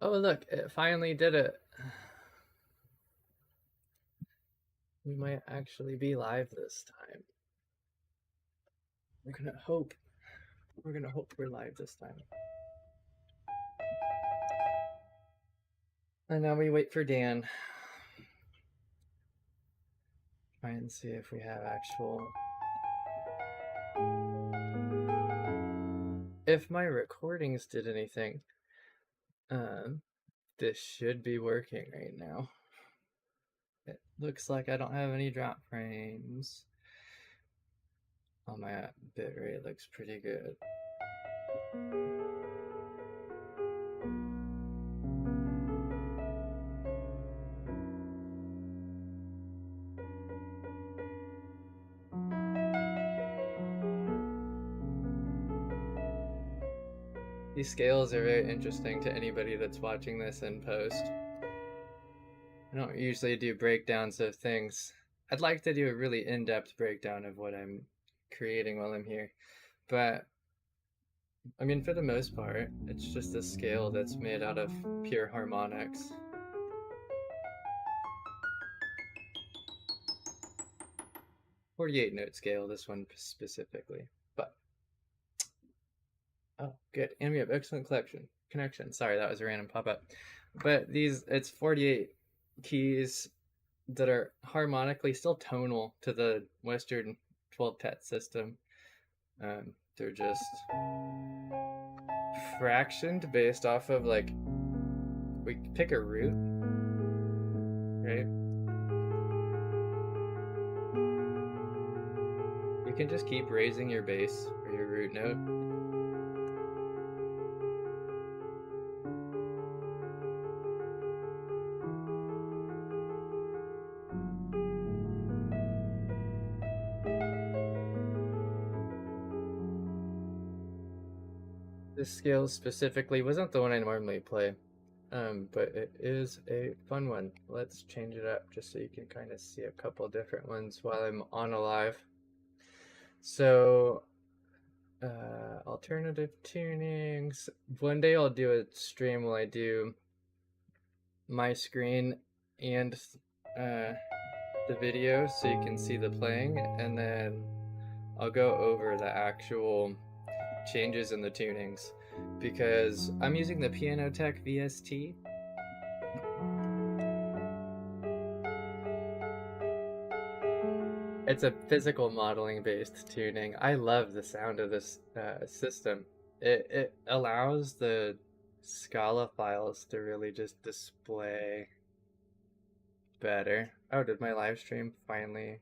Oh, look, it finally did it. We might actually be live this time. We're gonna hope. We're gonna hope we're live this time. And now we wait for Dan. Try and see if we have actual. If my recordings did anything, this should be working right now. It looks like I don't have any drop frames. Oh, my bitrate looks pretty good. These scales are very interesting to anybody that's watching this in post. I don't usually do breakdowns of things. I'd like to do a really in-depth breakdown of what I'm creating while I'm here, but I mean, for the most part, it's just a scale that's made out of pure harmonics. "48 note scale, this one specifically, but oh, good. And we have excellent connection. Sorry, that was a random pop-up. But it's 48 keys that are harmonically still tonal to the Western 12-tet system. They're just fractioned based off of, like, we pick a root, right? You can just keep raising your bass or your root note. This scale specifically wasn't the one I normally play, but it is a fun one. Let's change it up just so you can kind of see a couple different ones while I'm on a live. So, alternative tunings. One day I'll do a stream while I do my screen and the video so you can see the playing, and then I'll go over the actual changes in the tunings because I'm using the Pianotech VST. It's a physical modeling based tuning. I love the sound of this system. It allows the Scala files to really just display better. Oh, did my live stream finally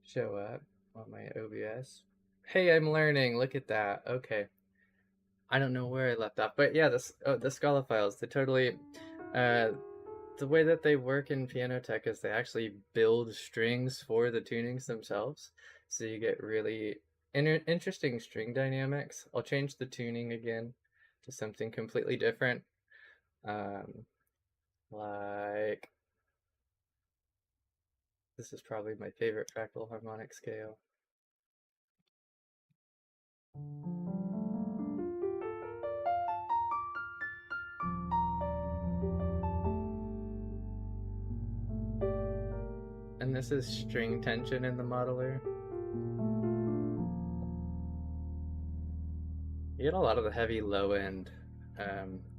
show up on my OBS? Hey, I'm learning. Look at that. Okay. I don't know where I left off, but yeah, the Scala files, they totally the way that they work in Pianotech is they actually build strings for the tunings themselves. So you get really interesting string dynamics. I'll change the tuning again to something completely different. Like, this is probably my favorite fractal harmonic scale. And this is string tension in the modeler. You get a lot of the heavy low end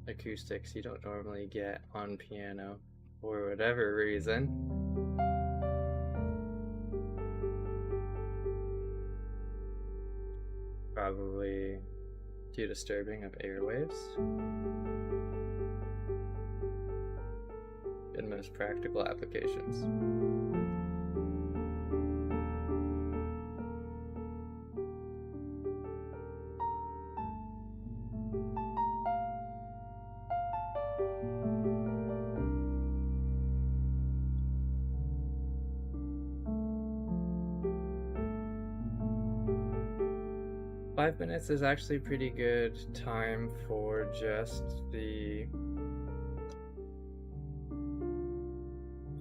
acoustics you don't normally get on piano for whatever reason. Probably due to disturbing of airwaves. In most practical applications. 5 minutes is actually pretty good time for just the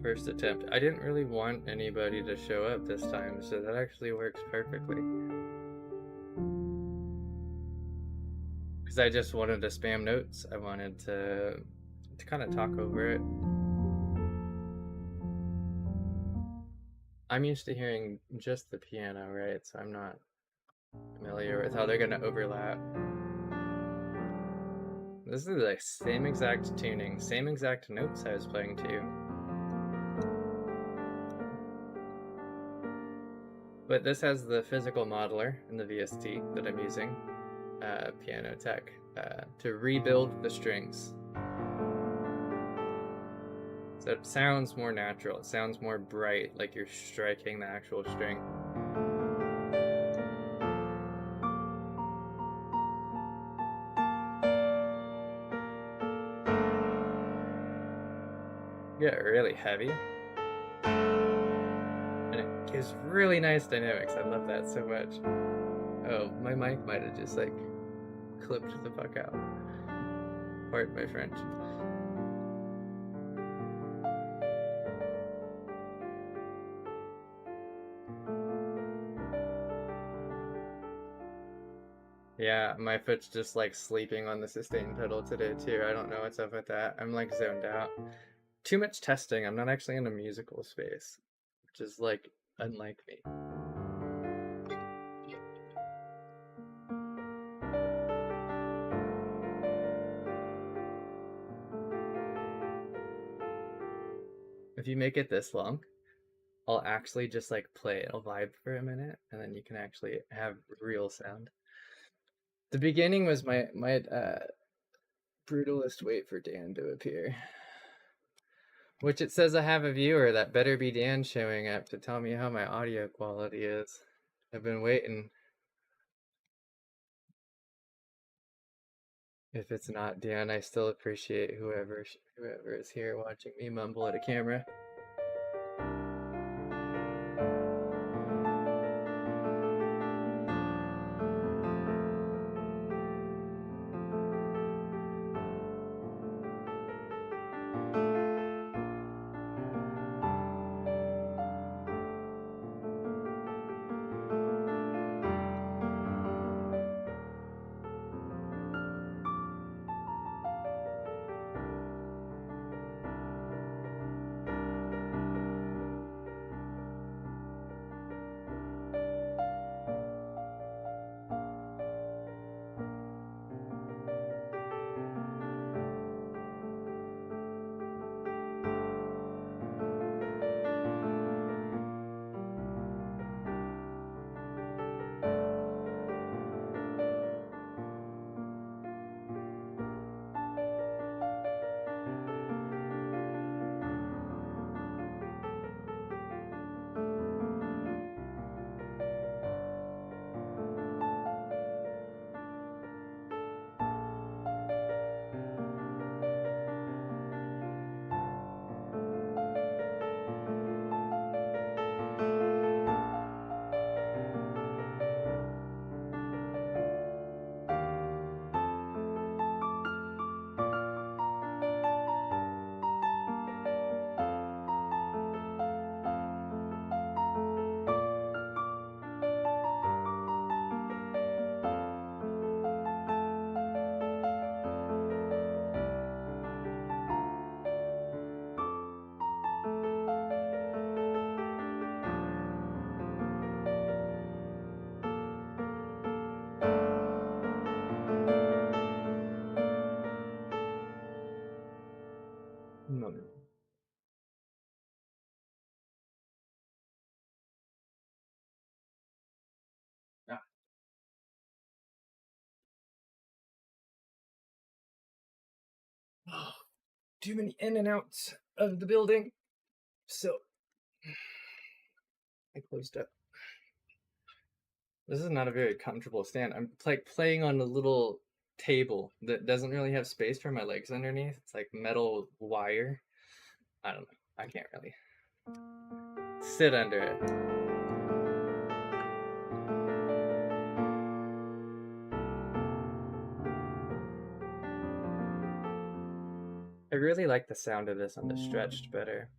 first attempt. I didn't really want anybody to show up this time, so that actually works perfectly. because I just wanted to spam notes. I wanted to kind of talk over it. I'm used to hearing just the piano, right? So I'm not familiar with how they're going to overlap. This is like same exact tuning, same exact notes I was playing to. But this has the physical modeler in the VST that I'm using, Piano Tech, to rebuild the strings. So it sounds more natural, it sounds more bright, like you're striking the actual string. Get really heavy. And it gives really nice dynamics. I love that so much. Oh, my mic might have just like clipped the fuck out. Pardon my French. Yeah, my foot's just like sleeping on the sustain pedal today too. I don't know what's up with that. I'm like zoned out. Too much testing. I'm not actually in a musical space, which is like unlike me. If you make it this long, I'll actually just like play it. I'll vibe for a minute, and then you can actually have real sound. The beginning was my brutalist wait for Dan to appear. Which it says I have a viewer. That better be Dan showing up to tell me how my audio quality is. I've been waiting. If it's not Dan, I still appreciate whoever is here watching me mumble at a camera. Ah. Too many in and outs of the building. So I closed up. This is not a very comfortable stand. I'm like playing on a little table that doesn't really have space for my legs underneath. It's like metal wire. I don't know. I can't really sit under it. I really like the sound of this on the stretched better.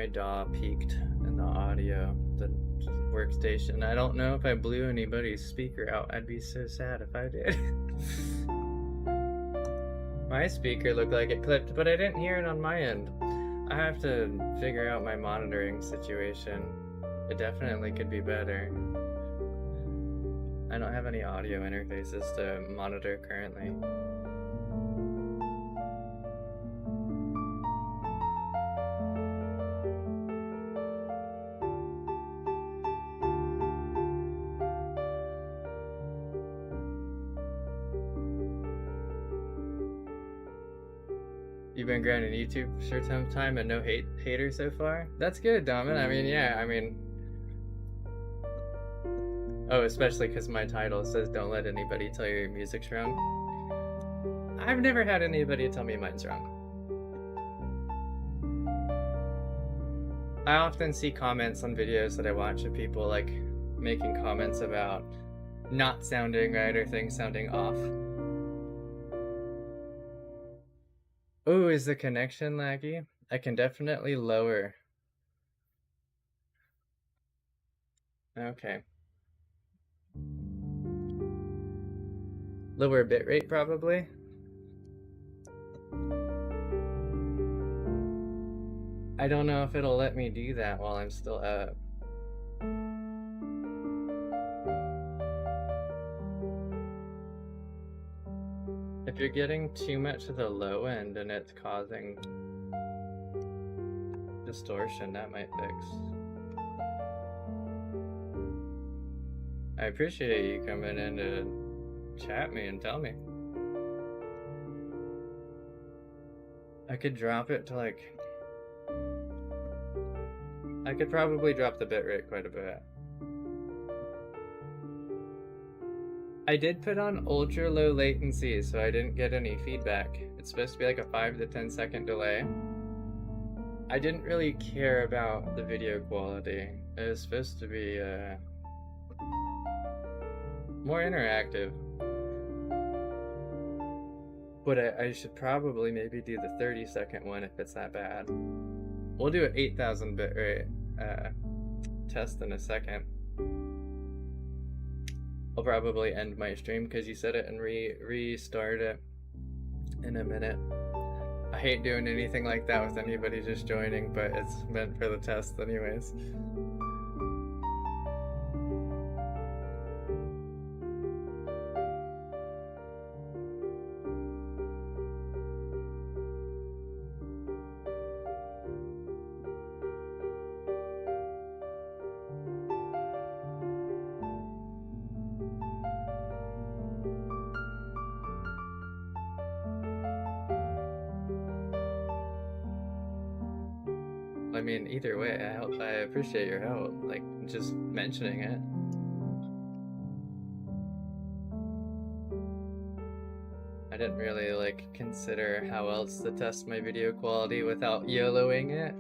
my DAW peaked in the audio, the workstation. I don't know if I blew anybody's speaker out. I'd be so sad if I did. My speaker looked like it clipped, but I didn't hear it on my end. I have to figure out my monitoring situation. It definitely could be better. I don't have any audio interfaces to monitor currently. You've been grinding YouTube for some time and no hater so far? That's good, Domin. I mean, yeah, I mean... Oh, especially because my title says don't let anybody tell you your music's wrong. I've never had anybody tell me mine's wrong. I often see comments on videos that I watch of people like making comments about not sounding right or things sounding off. Oh, is the connection laggy? I can definitely lower. Okay. Lower bitrate probably. I don't know if it'll let me do that while I'm still up. If you're getting too much to the low end and it's causing distortion, that might fix. I appreciate you coming in to chat me and tell me. I could drop it to like... I could probably drop the bitrate quite a bit. I did put on ultra low latency, so I didn't get any feedback. It's supposed to be like a 5 to 10 second delay. I didn't really care about the video quality. It was supposed to be more interactive. But I should probably maybe do the 30-second one if it's that bad. We'll do an 8,000 bitrate test in a second. I'll probably end my stream because you said it and restart it in a minute. I hate doing anything like that with anybody just joining, but it's meant for the test anyways. I mean, either way, I appreciate your help, like, just mentioning it. I didn't really, like, consider how else to test my video quality without YOLOing it.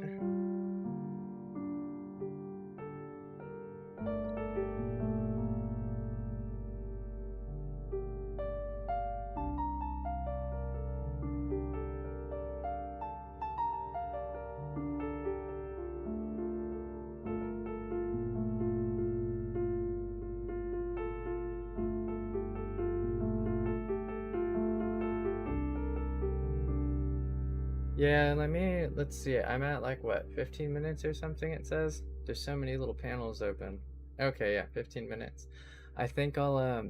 Yeah, let's see, I'm at like, what, 15 minutes or something it says? There's so many little panels open. Okay, yeah, 15 minutes. I think I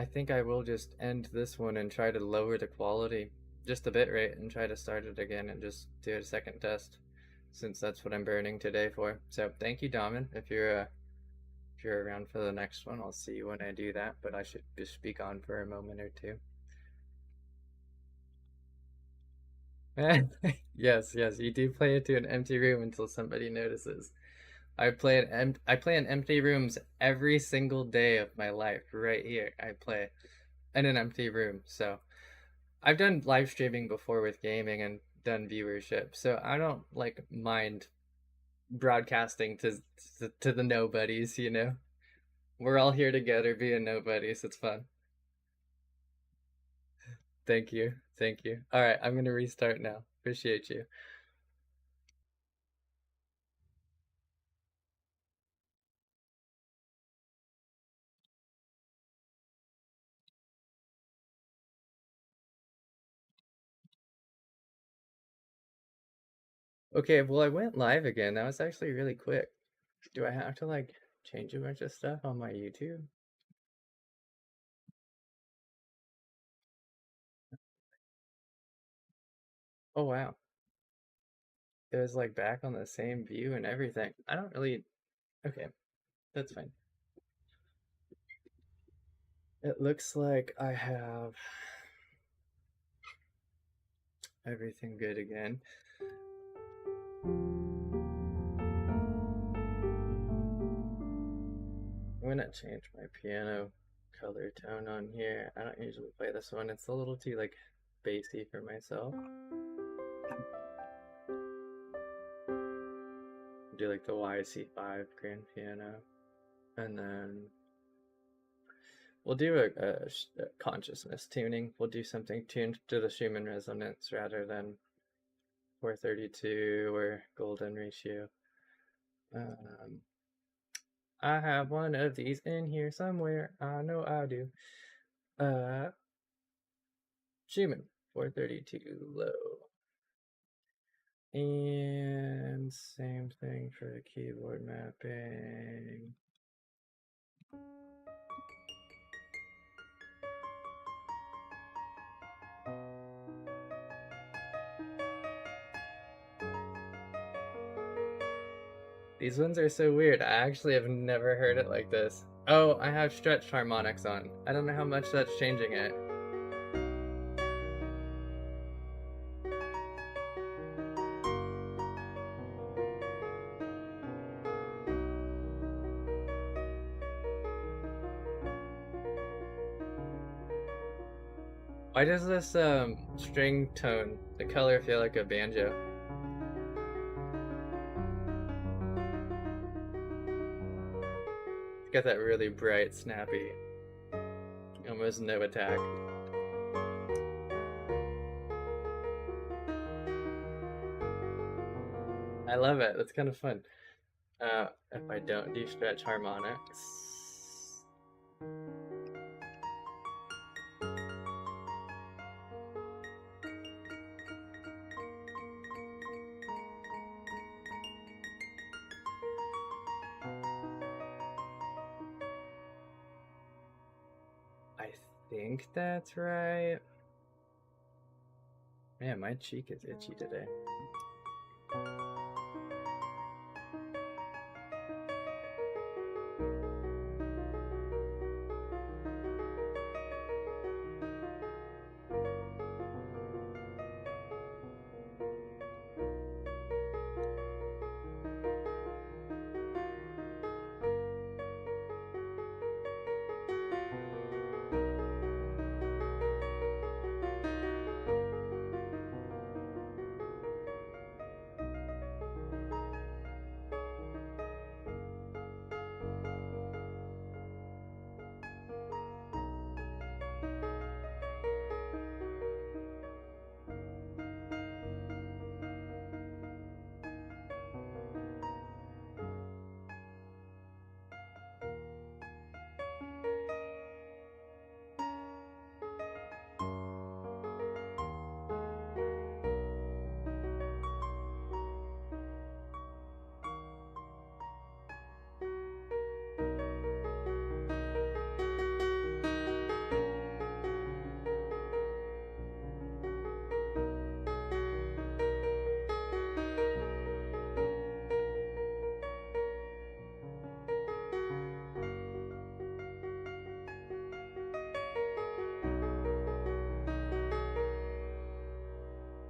think I will just end this one and try to lower the quality, just a bit rate, and try to start it again and just do a second test, since that's what I'm burning today for. So thank you, Damin. If you're around for the next one, I'll see you when I do that, but I should just speak on for a moment or two. Yes, you do play into an empty room until somebody notices. I play in empty rooms every single day of my life. Right here, I play in an empty room. So I've done live streaming before with gaming and done viewership, so I don't like mind broadcasting to the nobodies. You know, we're all here together being nobodies. It's fun. Thank you. All right, I'm gonna restart now. Appreciate you. Okay, well, I went live again. That was actually really quick. Do I have to like change a bunch of stuff on my YouTube? Oh wow. It was like back on the same view and everything. I don't really. Okay, that's fine. It looks like I have everything good again. I'm gonna change my piano color tone on here. I don't usually play this one. It's a little too like bassy for myself. Do like the YC5 grand piano, and then we'll do a consciousness tuning. We'll do something tuned to the Schumann resonance rather than 432 or golden ratio. Um, I have one of these in here somewhere. I know I do. Uh, Schumann 432 low. And same thing for the keyboard mapping. These ones are so weird. I actually have never heard it like this. Oh, I have stretched harmonics on. I don't know how much that's changing it. Why does this string tone, the color, feel like a banjo? It's got that really bright, snappy, almost no attack. I love it. That's kind of fun. If I don't do stretch harmonics, I think that's right. Man, my cheek is itchy today.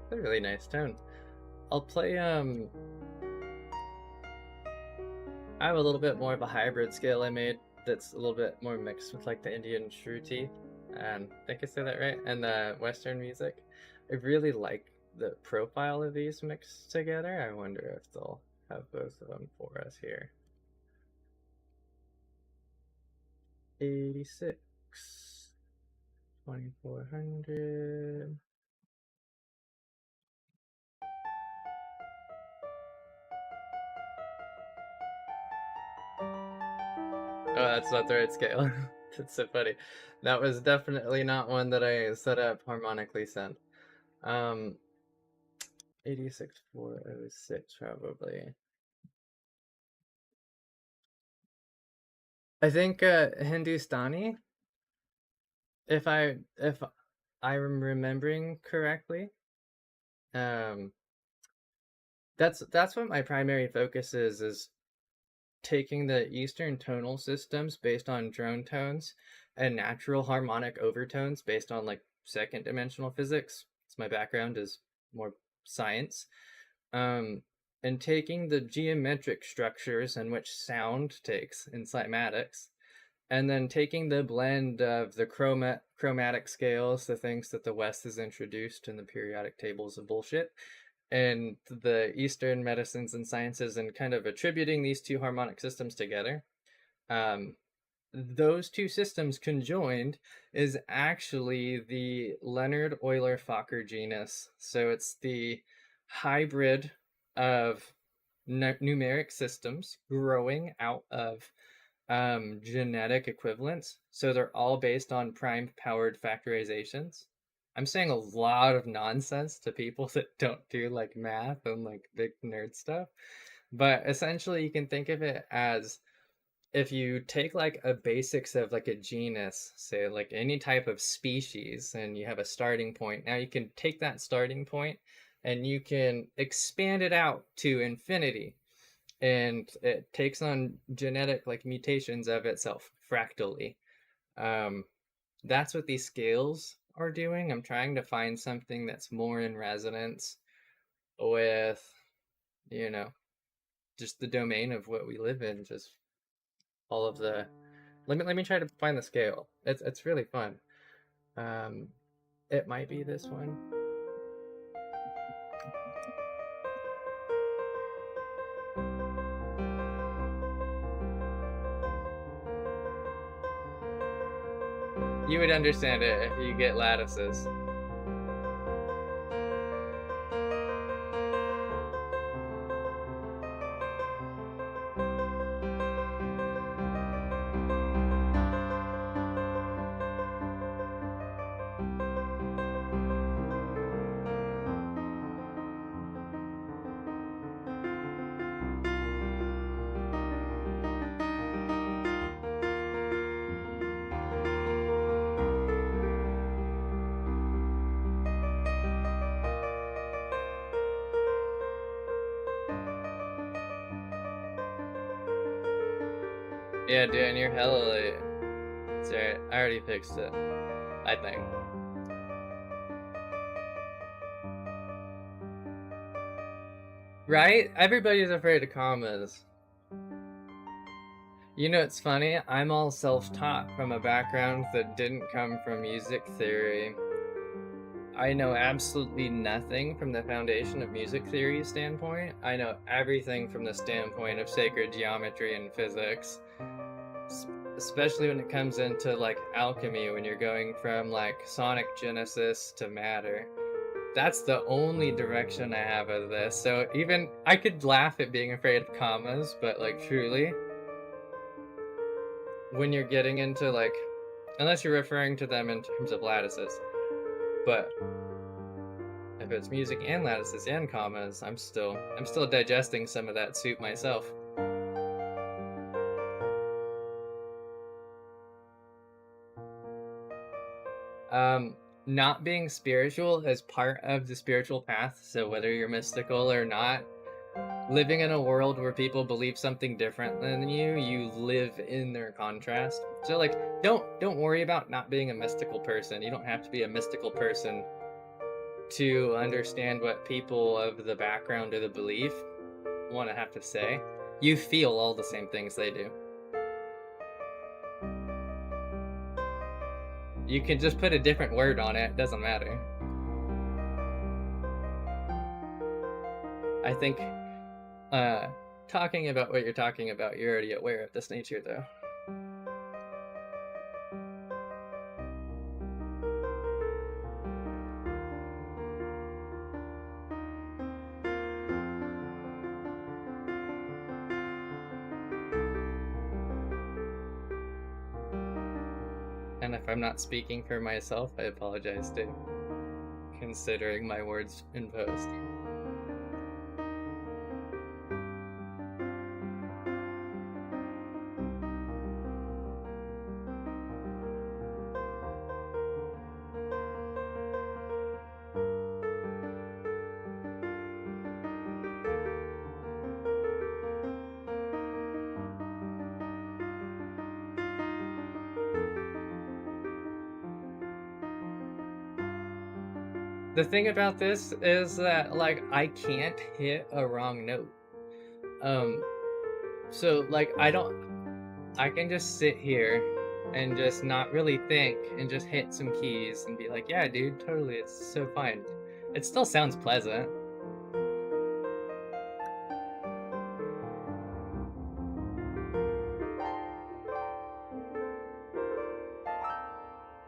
That's a really nice tone. I'll play I have a little bit more of a hybrid scale I made that's a little bit more mixed with like the Indian Shruti, and I think I say that right, and the Western music. I really like the profile of these mixed together. I wonder if they'll have both of them for us here. 86, 2400. Oh, that's not the right scale. That's so funny. That was definitely not one that I set up harmonically sent. Um, 86406 probably. I think Hindustani, if I'm remembering correctly. Um, that's what my primary focus is taking the Eastern tonal systems based on drone tones and natural harmonic overtones based on like second dimensional physics. So my background is more science. Um, and taking the geometric structures in which sound takes in cymatics, and then taking the blend of the chromatic scales, the things that the West has introduced in the periodic tables of bullshit, and the Eastern medicines and sciences, and kind of attributing these two harmonic systems together. Um, those two systems conjoined is actually the Leonard Euler Fokker genus. So it's the hybrid of numeric systems growing out of genetic equivalents. So they're all based on prime powered factorizations. I'm saying a lot of nonsense to people that don't do like math and like big nerd stuff. But essentially, you can think of it as if you take like a basics of like a genus, say like any type of species, and you have a starting point. Now you can take that starting point and you can expand it out to infinity, and it takes on genetic like mutations of itself fractally. Um, that's what these scales are doing. I'm trying to find something that's more in resonance with, you know, just the domain of what we live in, just all of the. Let me try to find the scale. It's really fun. Um, it might be this one. You would understand it if you get lattices. Yeah, dude, and you're hella late. It's alright. I already fixed it, I think. Right? Everybody's afraid of commas. You know, it's funny. I'm all self-taught from a background that didn't come from music theory. I know absolutely nothing from the foundation of music theory standpoint. I know everything from the standpoint of sacred geometry and physics. Especially when it comes into like alchemy, when you're going from like sonic genesis to matter. That's the only direction I have of this. So even I could laugh at being afraid of commas, but like truly, when you're getting into like, unless you're referring to them in terms of lattices, but if it's music and lattices and commas, I'm still digesting some of that soup myself. Not being spiritual is part of the spiritual path. So whether you're mystical or not, living in a world where people believe something different than you live in their contrast. So like, don't worry about not being a mystical person. You don't have to be a mystical person to understand what people of the background or the belief want to have to say. You feel all the same things they do. You can just put a different word on it, doesn't matter. I think talking about what you're talking about, you're already aware of this nature though. And if I'm not speaking for myself, I apologize too, considering my words in post. The thing about this is that like I can't hit a wrong note. Um, so like I can just sit here and just not really think and just hit some keys and be like, yeah, dude, totally, it's so fine. It still sounds pleasant.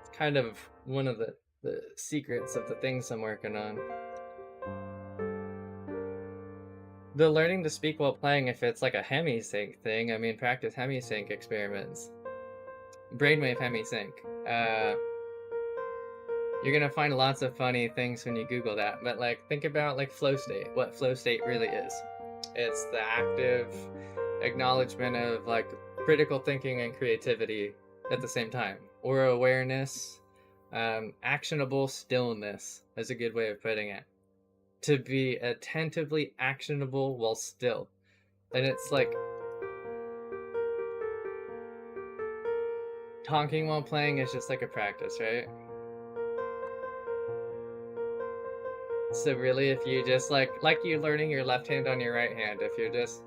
It's kind of one of the secrets of the things I'm working on. The learning to speak while playing, if it's like a hemisync thing, I mean, practice hemisync experiments. Brainwave hemisync. You're gonna find lots of funny things when you Google that, but like think about like flow state, what flow state really is. It's the active acknowledgement of like critical thinking and creativity at the same time, or awareness. Actionable stillness is a good way of putting it. To be attentively actionable while still. And it's like talking while playing is just like a practice, right? So really, if you just like you learning your left hand on your right hand, if you're just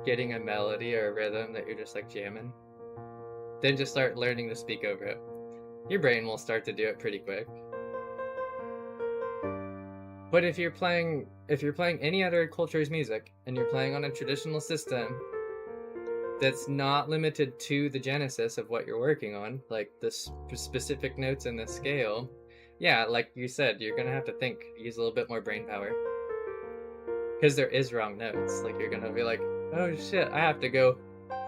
getting a melody or a rhythm that you're just like jamming, then just start learning to speak over it. Your brain will start to do it pretty quick. But if you're playing any other culture's music and you're playing on a traditional system that's not limited to the genesis of what you're working on, like the specific notes in the scale, yeah, like you said, you're gonna have to think, use a little bit more brain power. Because there is wrong notes. Like you're gonna be like, oh shit, I have to go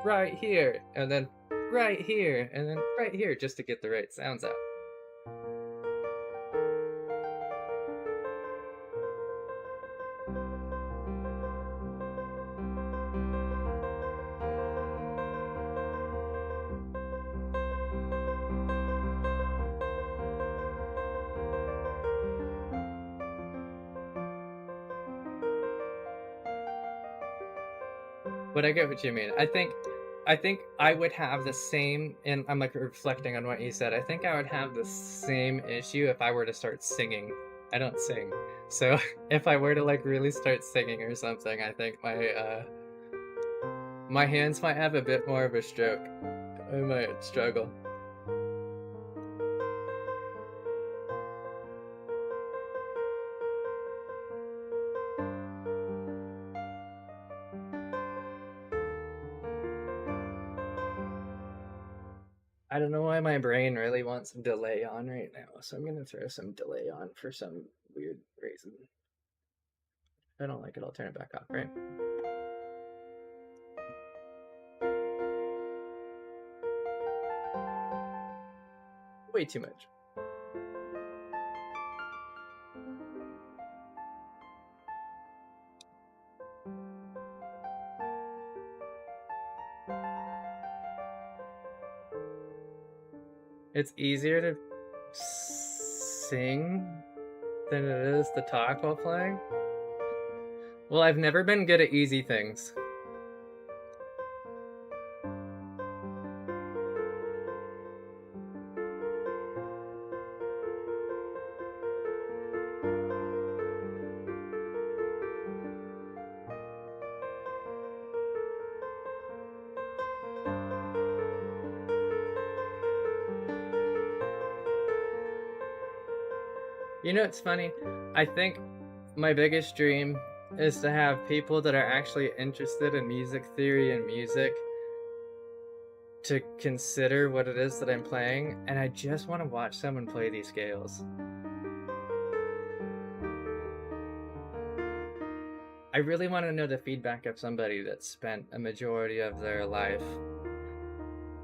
right here, and then right here, and then right here, just to get the right sounds out. But I get what you mean. I think I would have the same, and I'm like reflecting on what you said. I think I would have the same issue if I were to start singing. I don't sing, so if I were to like really start singing or something, I think my hands might have a bit more of a stroke. I might struggle. I don't know why my brain really wants some delay on right now, so I'm gonna throw some delay on for some weird reason. If I don't like it, I'll turn it back off, right? Way too much. It's easier to sing than it is to talk while playing. Well, I've never been good at easy things. You know, it's funny. I think my biggest dream is to have people that are actually interested in music theory and music to consider what it is that I'm playing, and I just want to watch someone play these scales. I really want to know the feedback of somebody that spent a majority of their life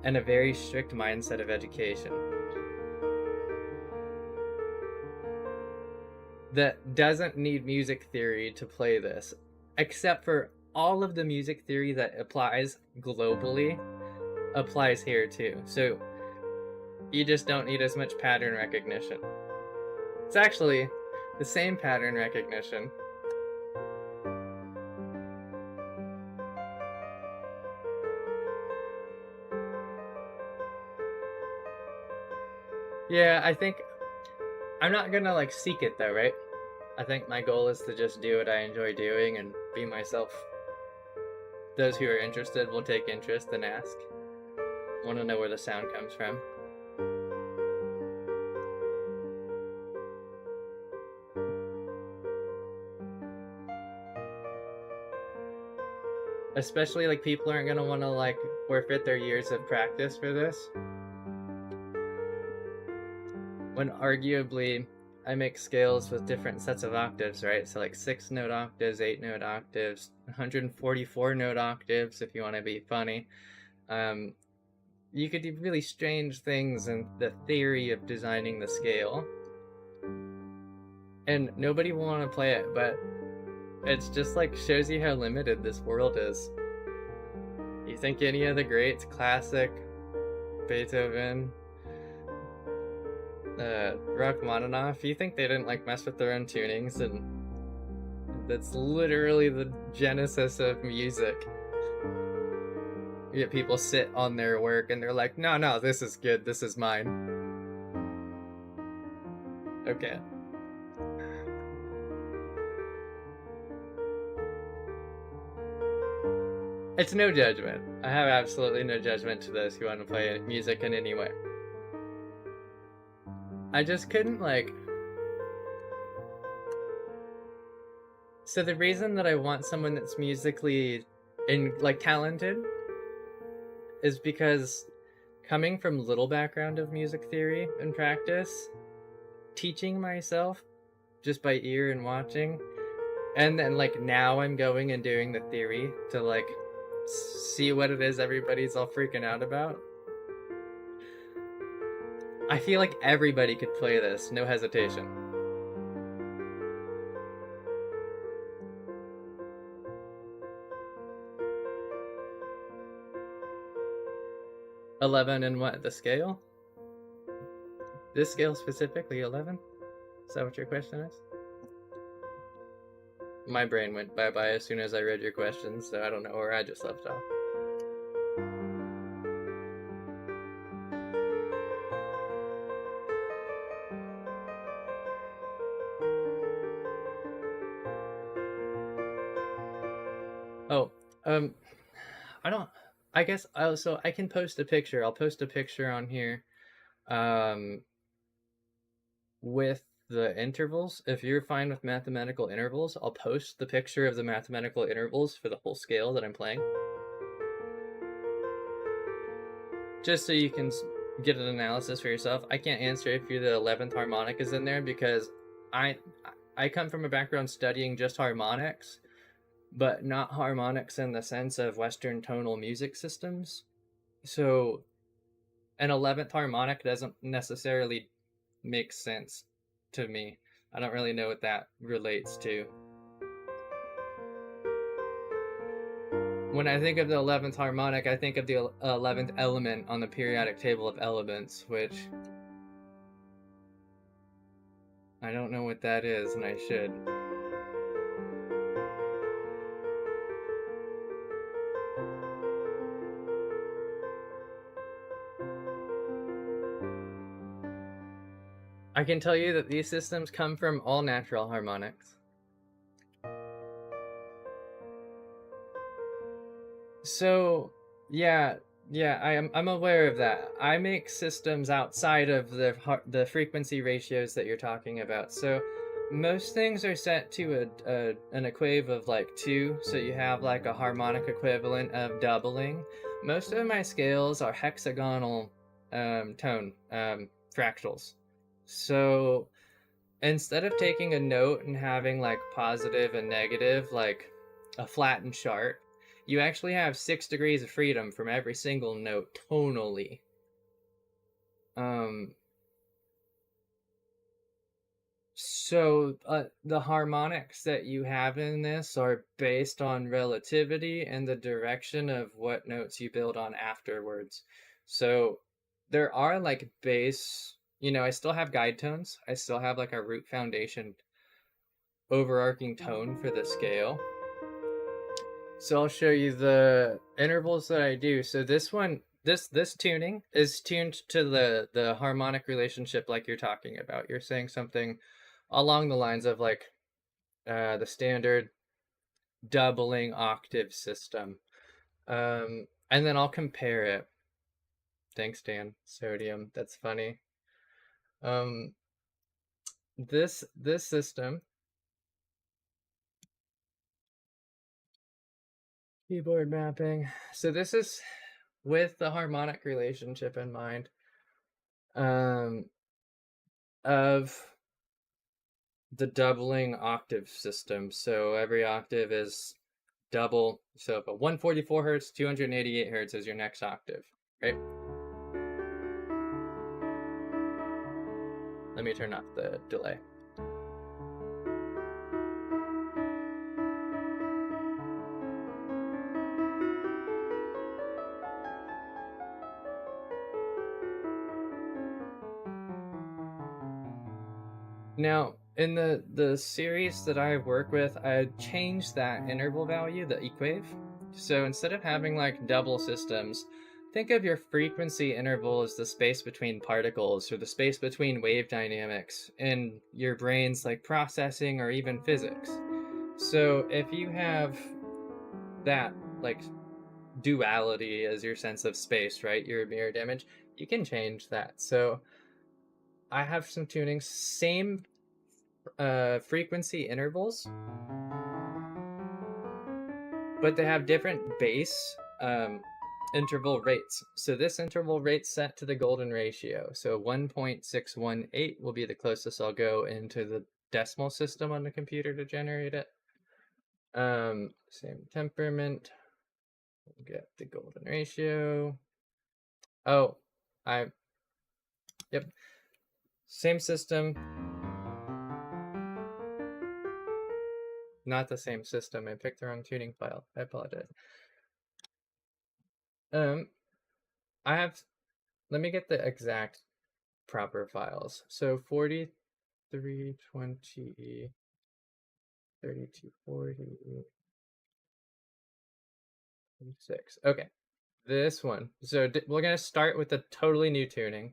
in a very strict mindset of education that doesn't need music theory to play this, except for all of the music theory that applies globally applies here too. So you just don't need as much pattern recognition. It's actually the same pattern recognition. Yeah, I'm not gonna like seek it though, right? I think my goal is to just do what I enjoy doing and be myself. Those who are interested will take interest and ask. Want to know where the sound comes from. Especially like people aren't gonna want to like forfeit their years of practice for this. When arguably I make scales with different sets of octaves, right? So like 6-note octaves, 8-note octaves, 144-note octaves if you want to be funny. You could do really strange things in the theory of designing the scale. And nobody will want to play it, but it's just like shows you how limited this world is. You think any of the greats, classic, Beethoven, Rachmaninoff, you think they didn't like mess with their own tunings? And that's literally the genesis of music. Yet people sit on their work and they're like, no, this is good, this is mine. Okay. It's no judgment. I have absolutely no judgment to those who want to play music in any way. I just couldn't like... So the reason that I want someone that's musically talented is because coming from little background of music theory and practice, teaching myself just by ear and watching, and then like now I'm going and doing the theory to like see what it is everybody's all freaking out about. I feel like everybody could play this, no hesitation. $11 and what, the scale? This scale specifically, 11? Is that what your question is? My brain went bye-bye as soon as I read your questions, so I don't know where I just left off. Oh, I guess so I can post a picture. I'll post a picture on here with the intervals. If you're fine with mathematical intervals, I'll post the picture of the mathematical intervals for the whole scale that I'm playing. Just so you can get an analysis for yourself. I can't answer if the 11th harmonic is in there because I come from a background studying just harmonics, but not harmonics in the sense of Western tonal music systems. So an 11th harmonic doesn't necessarily make sense to me. I don't really know what that relates to. When I think of the 11th harmonic, I think of the 11th element on the periodic table of elements, which I don't know what that is, and I should. I can tell you that these systems come from all natural harmonics. So, yeah, I'm aware of that. I make systems outside of the frequency ratios that you're talking about. So, most things are set to an octave of like 2, so you have like a harmonic equivalent of doubling. Most of my scales are hexagonal tone fractals. So instead of taking a note and having like positive and negative, like a flattened chart, you actually have 6 degrees of freedom from every single note tonally. So the harmonics that you have in this are based on relativity and the direction of what notes you build on afterwards. So there are like base, I still have guide tones. I still have like a root foundation overarching tone for the scale. So I'll show you the intervals that I do. So this one, this tuning is tuned to the harmonic relationship like you're talking about. You're saying something along the lines of like the standard doubling octave system. And then I'll compare it. Thanks, Dan. Sodium. That's funny. Um, this system, keyboard mapping. So this is with the harmonic relationship in mind. Of the doubling octave system. So every octave is double. So if a 144 hertz, 288 hertz is your next octave, right? Let me turn off the delay. Now, in the series that I work with, I changed that interval value, the equave. So instead of having like double systems, think of your frequency interval as the space between particles or the space between wave dynamics in your brain's like processing or even physics. So if you have that like duality as your sense of space, right? Your mirrored image, you can change that. So I have some tunings, same frequency intervals, but they have different base interval rates. So this interval rate's set to the golden ratio. So 1.618 will be the closest I'll go into the decimal system on the computer to generate it. Same temperament. We'll get the golden ratio. Oh, yep. Same system. Not the same system. I picked the wrong tuning file. I apologize. Let me get the exact proper files. So 4320, 3240, 6. Okay, this one. So we're gonna start with a totally new tuning.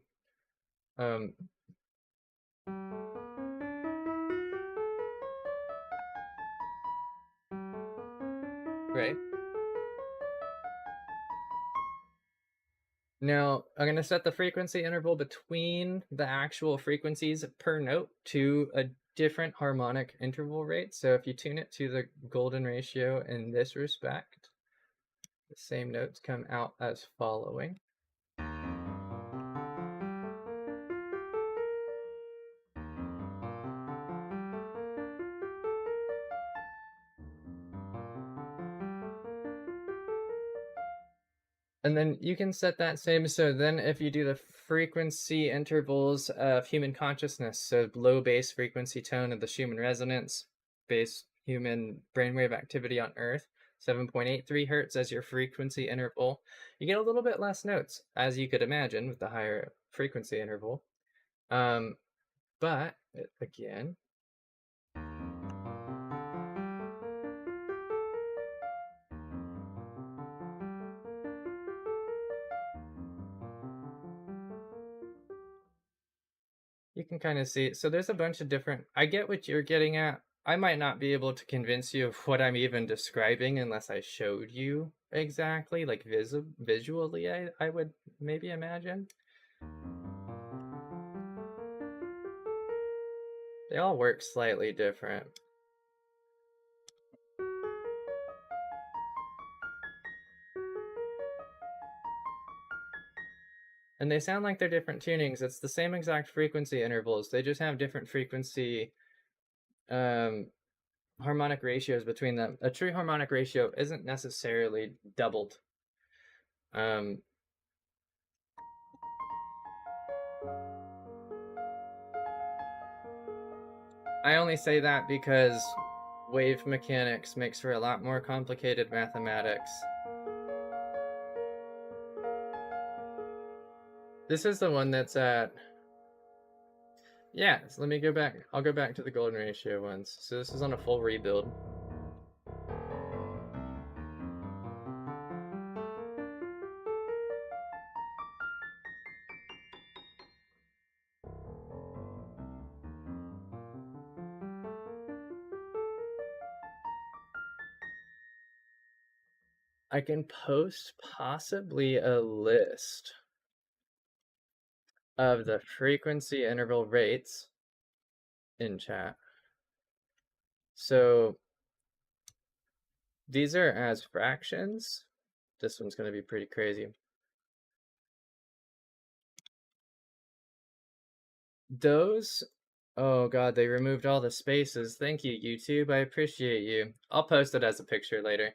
Right. Now, I'm going to set the frequency interval between the actual frequencies per note to a different harmonic interval rate. So if you tune it to the golden ratio in this respect, the same notes come out as following. And then you can set that same. So then if you do the frequency intervals of human consciousness, so low bass frequency tone of the Schumann resonance, bass human brainwave activity on Earth, 7.83 hertz as your frequency interval, you get a little bit less notes, as you could imagine with the higher frequency interval. But again, you can kind of see. So there's a bunch of different. I get what you're getting at. I might not be able to convince you of what I'm even describing unless I showed you exactly, like visually. I would maybe imagine. They all work slightly different. And they sound like they're different tunings. It's the same exact frequency intervals. They just have different frequency harmonic ratios between them. A true harmonic ratio isn't necessarily doubled. I only say that because wave mechanics makes for a lot more complicated mathematics. This is the one that's at, yeah, so let me go back. I'll go back to the golden ratio ones. So this is on a full rebuild. I can post possibly a list of the frequency interval rates in chat. So these are as fractions. This one's going to be pretty crazy. Those, oh God, they removed all the spaces. Thank you, YouTube. I appreciate you. I'll post it as a picture later.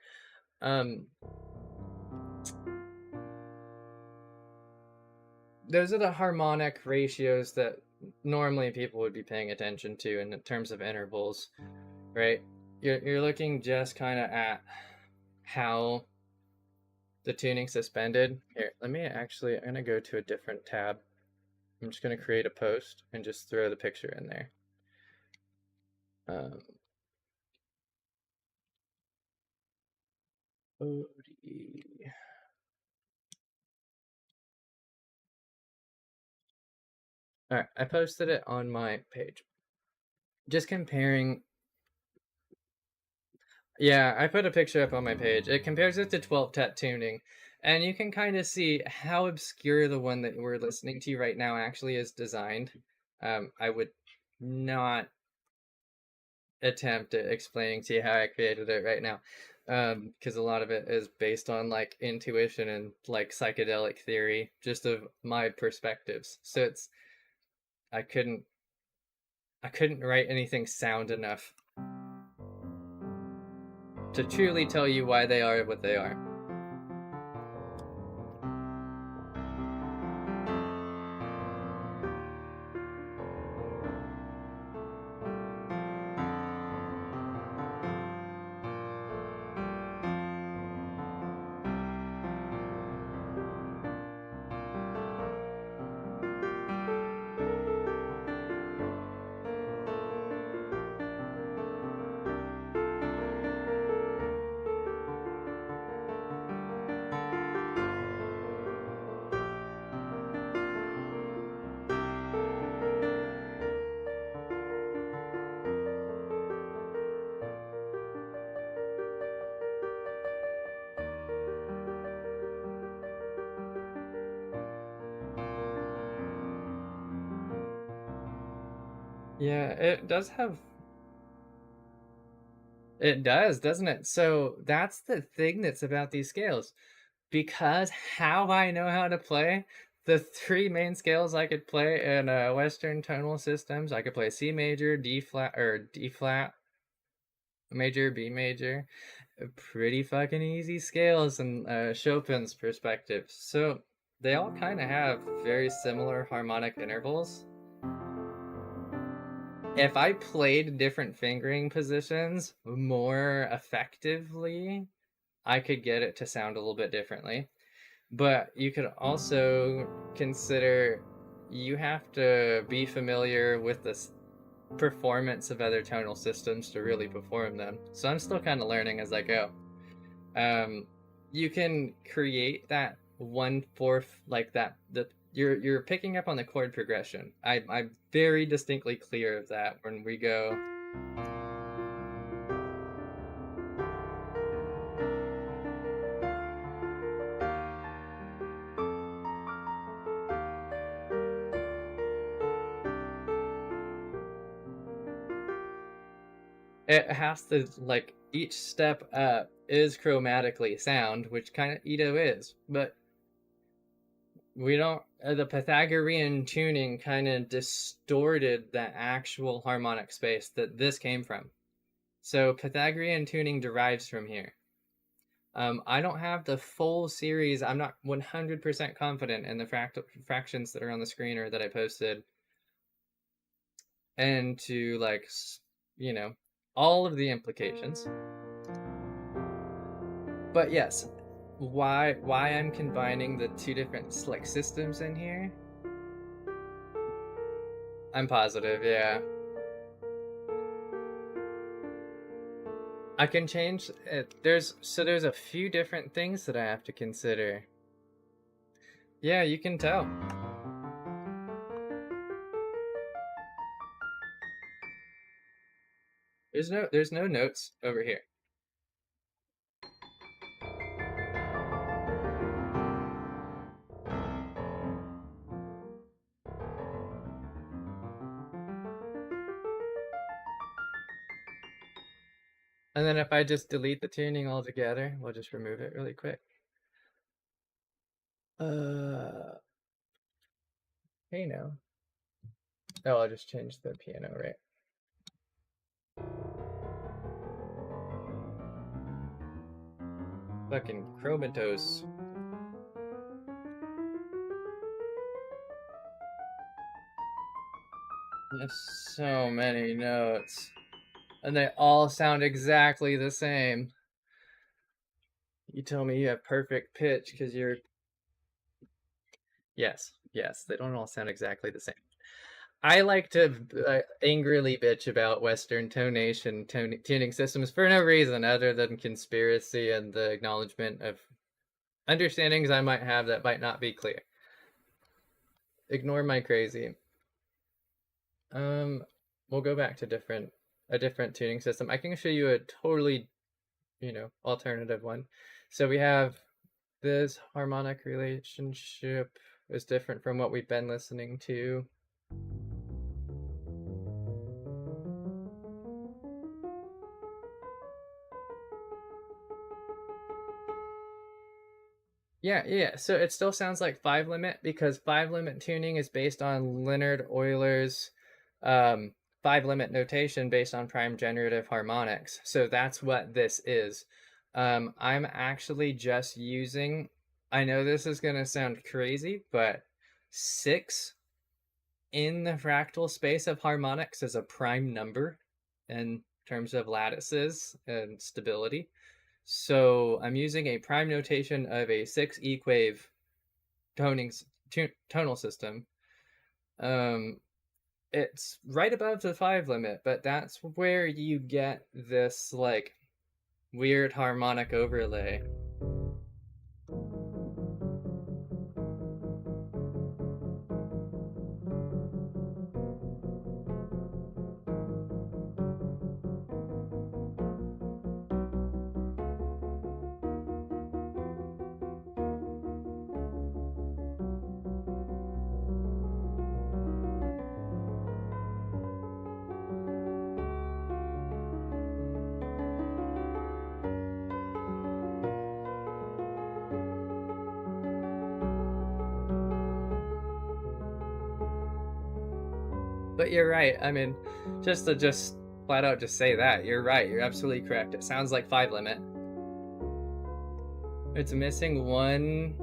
Those are the harmonic ratios that normally people would be paying attention to in terms of intervals, right? You're looking just kind of at how the tuning suspended. Here, let me actually, I'm going to go to a different tab. I'm just going to create a post and just throw the picture in there. OD. All right, I posted it on my page. Just comparing. Yeah, I put a picture up on my page. It compares it to 12-tet tuning, and you can kind of see how obscure the one that we're listening to right now actually is designed. I would not attempt at explaining to you how I created it right now, because a lot of it is based on like intuition and like psychedelic theory, just of my perspectives. So it's I couldn't write anything sound enough to truly tell you why they are what they are. Yeah, it does have. It does, doesn't it? So that's the thing that's about these scales. Because how I know how to play the three main scales I could play in Western tonal systems. I could play C major, D flat, or D flat major, B major. Pretty fucking easy scales in Chopin's perspective. So they all kind of have very similar harmonic intervals. If I played different fingering positions more effectively, I could get it to sound a little bit differently. But you could also consider you have to be familiar with the performance of other tonal systems to really perform them. So I'm still kind of learning as I go. You can create that 1/4, like that. You're picking up on the chord progression. I'm very distinctly clear of that when we go. It has to, like, each step up is chromatically sound, which kind of Ito is, but we don't. The Pythagorean tuning kind of distorted the actual harmonic space that this came from. So Pythagorean tuning derives from here. I don't have the full series. I'm not 100% confident in the fractions that are on the screen or that I posted, and to like, all of the implications. But yes, why I'm combining the two different like systems in here? I'm positive, yeah. I can change it. There's a few different things that I have to consider. Yeah, you can tell. There's no notes over here. And then if I just delete the tuning altogether, we'll just remove it really quick. Hey now. Oh, I'll just change the piano, right? Fucking chromatos. There's so many notes. And they all sound exactly the same. You tell me you have perfect pitch because you're... Yes, they don't all sound exactly the same. I like to angrily bitch about Western tuning systems for no reason other than conspiracy and the acknowledgement of understandings I might have that might not be clear. Ignore my crazy. We'll go back to a different tuning system. I can show you a totally, alternative one. So we have this harmonic relationship is different from what we've been listening to. Yeah. So it still sounds like five limit because five limit tuning is based on Leonard Euler's five limit notation based on prime generative harmonics. So that's what this is. I'm actually just using, I know this is going to sound crazy, but 6 in the fractal space of harmonics is a prime number in terms of lattices and stability. So I'm using a prime notation of a 6 equave tonal system. It's right above the 5 limit, but that's where you get this like weird harmonic overlay. But you're right. I mean, just to flat out just say that, you're right. You're absolutely correct. It sounds like 5 limit. It's missing one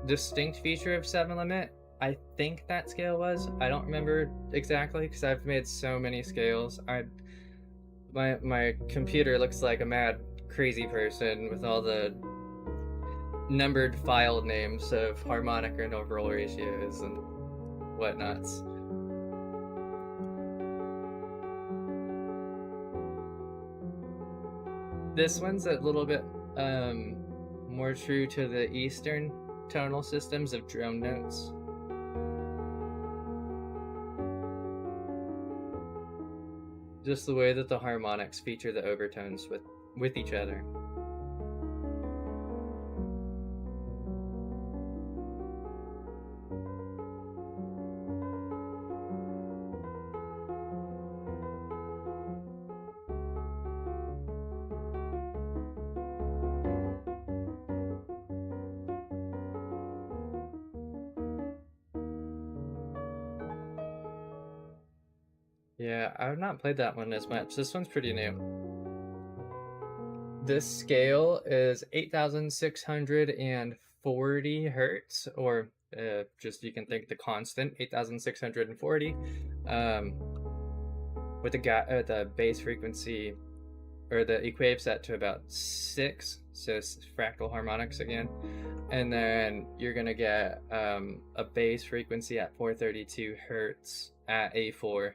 distinct feature of 7 limit. I think that scale was. I don't remember exactly because I've made so many scales. My computer looks like a mad crazy person with all the numbered file names of harmonic and overall ratios and whatnots. This one's a little bit more true to the Eastern tonal systems of drone notes. Just the way that the harmonics feature the overtones with each other. Yeah, I've not played that one as much. This one's pretty new. This scale is 8,640 hertz, or just you can think the constant 8,640, with the base frequency or the equave set to about 6, so fractal harmonics again, and then you're gonna get a base frequency at 432 hertz at A4.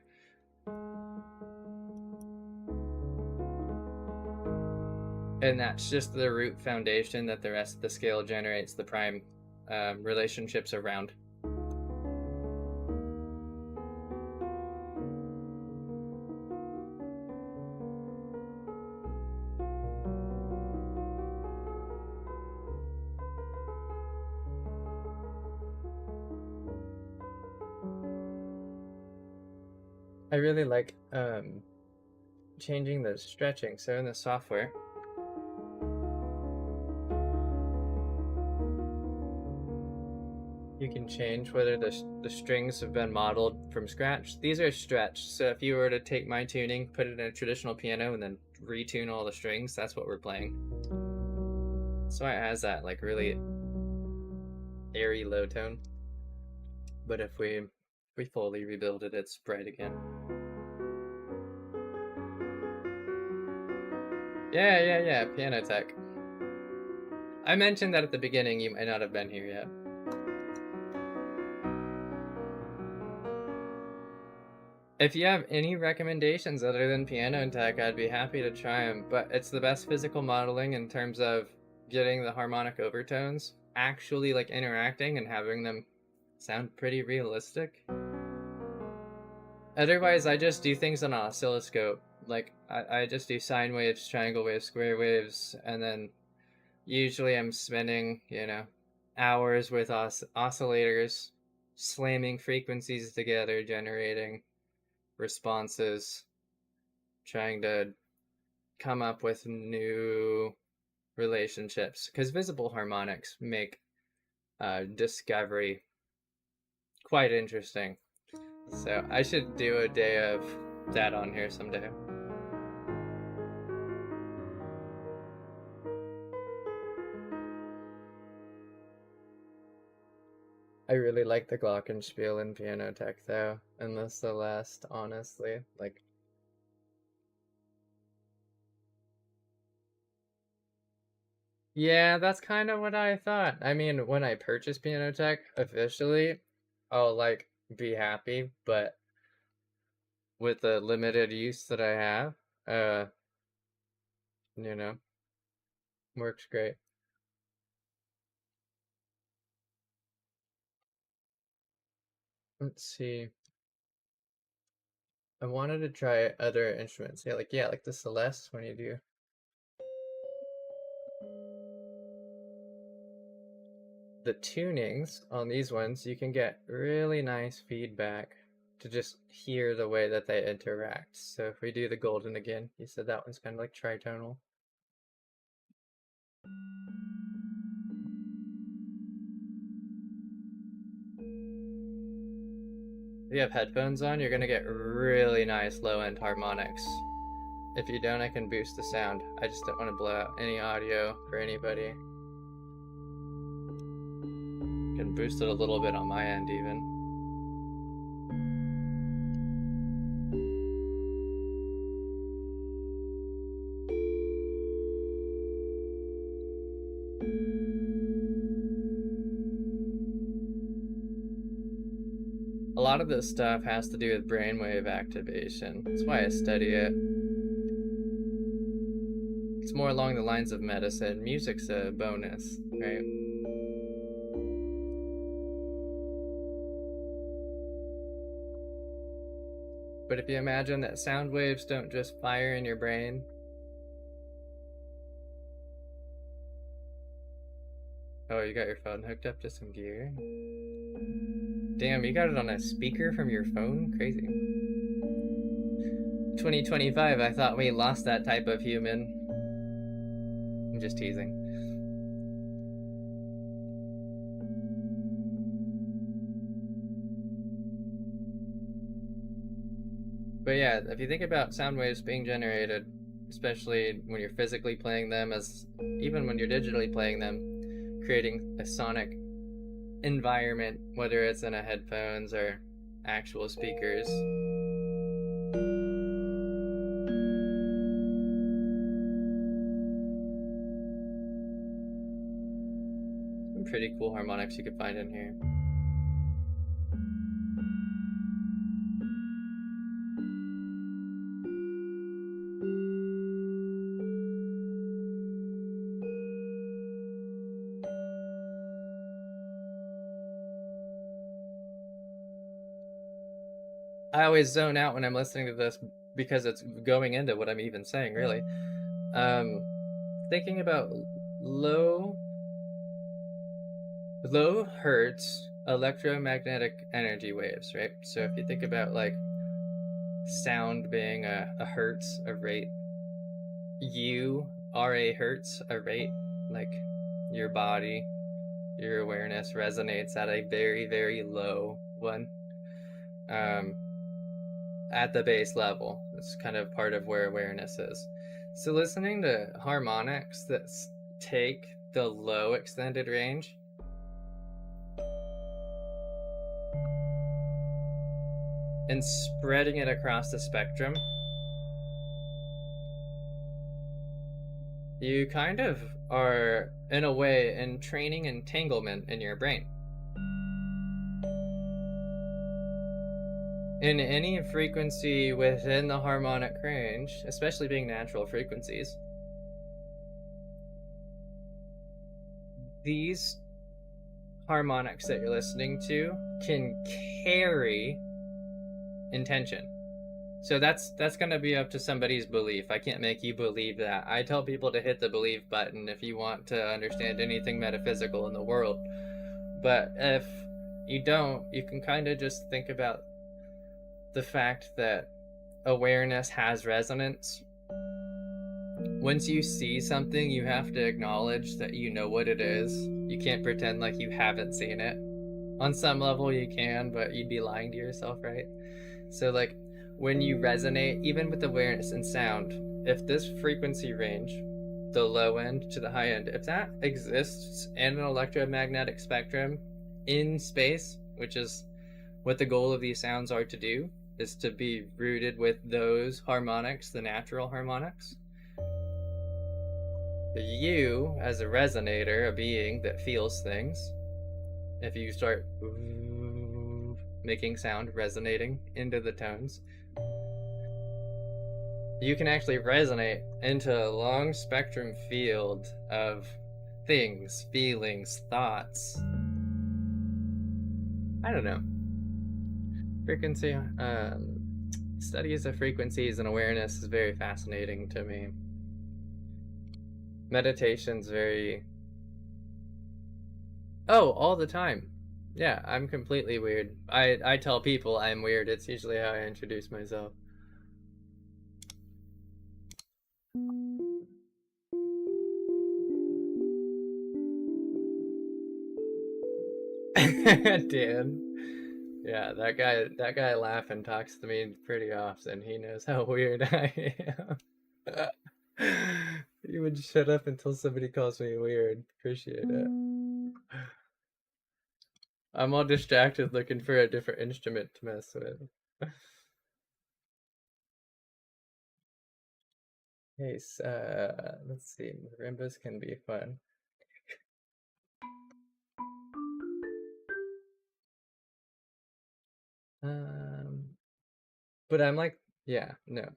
And that's just the root foundation that the rest of the scale generates the prime relationships around. I really like changing the stretching. So in the software, you can change whether the strings have been modeled from scratch. These are stretched, so if you were to take my tuning, put it in a traditional piano, and then retune all the strings, that's what we're playing. So it has that like really airy low tone. But if we fully rebuild it, it's bright again. Yeah, Piano Tech. I mentioned that at the beginning, you might not have been here yet. If you have any recommendations other than Piano Tech, I'd be happy to try them, but it's the best physical modeling in terms of getting the harmonic overtones, actually like interacting and having them sound pretty realistic. Otherwise, I just do things on an oscilloscope. Like, I just do sine waves, triangle waves, square waves, and then usually I'm spending, hours with oscillators, slamming frequencies together, generating responses, trying to come up with new relationships. Because visible harmonics make discovery quite interesting. So I should do a day of that on here someday. I really like the glockenspiel in Piano Tech though, and the Celeste, honestly. Like, yeah, that's kind of what I thought. I mean, when I purchase Piano Tech officially, I'll like be happy, but with the limited use that I have, uh, you know, works great. Let's see. I wanted to try other instruments. Yeah, like the Celeste when you do the tunings on these ones, you can get really nice feedback to just hear the way that they interact. So if we do the golden again, you said that one's kind of like tritonal. If you have headphones on, you're gonna get really nice low-end harmonics. If you don't, I can boost the sound. I just don't want to blow out any audio for anybody. I can boost it a little bit on my end even. A lot of this stuff has to do with brainwave activation. That's why I study it. It's more along the lines of medicine. Music's a bonus, right? But if you imagine that sound waves don't just fire in your brain, oh, you got your phone hooked up to some gear? Damn, you got it on a speaker from your phone? Crazy. 2025, I thought we lost that type of human. I'm just teasing. But yeah, if you think about sound waves being generated, especially when you're physically playing them, as even when you're digitally playing them, creating a sonic environment, whether it's in a headphones or actual speakers. Some pretty cool harmonics you could find in here. I always zone out when I'm listening to this because it's going into what I'm even saying, really. Thinking about low low hertz electromagnetic energy waves, right? So if you think about like sound being a hertz, a rate. You are a hertz, a rate. Like your body, your awareness resonates at a very, very low one. Um, at the base level. It's kind of part of where awareness is. So listening to harmonics that take the low extended range and spreading it across the spectrum, you kind of are, in a way, entraining entanglement in your brain. In any frequency within the harmonic range, especially being natural frequencies, these harmonics that you're listening to can carry intention. So that's going to be up to somebody's belief. I can't make you believe that. I tell people to hit the believe button if you want to understand anything metaphysical in the world. But if you don't, you can kind of just think about the fact that awareness has resonance. Once you see something, you have to acknowledge that you know what it is. You can't pretend like you haven't seen it. On some level you can, but you'd be lying to yourself, right? So like when you resonate, even with awareness and sound, if this frequency range, the low end to the high end, if that exists in an electromagnetic spectrum in space, which is what the goal of these sounds are to do, is to be rooted with those harmonics, the natural harmonics. You, as a resonator, a being that feels things, if you start making sound resonating into the tones, you can actually resonate into a long spectrum field of things, feelings, thoughts. I don't know. Frequency, studies of frequencies and awareness is very fascinating to me. Meditation's very... Oh, all the time. Yeah, I'm completely weird. I tell people I'm weird. It's usually how I introduce myself. Dan. Yeah, that guy laughing talks to me pretty often. He knows how weird I am. You would shut up until somebody calls me weird. Appreciate it. I'm all distracted looking for a different instrument to mess with. Hey, let's see. Marimbas can be fun. But I'm like, yeah, no.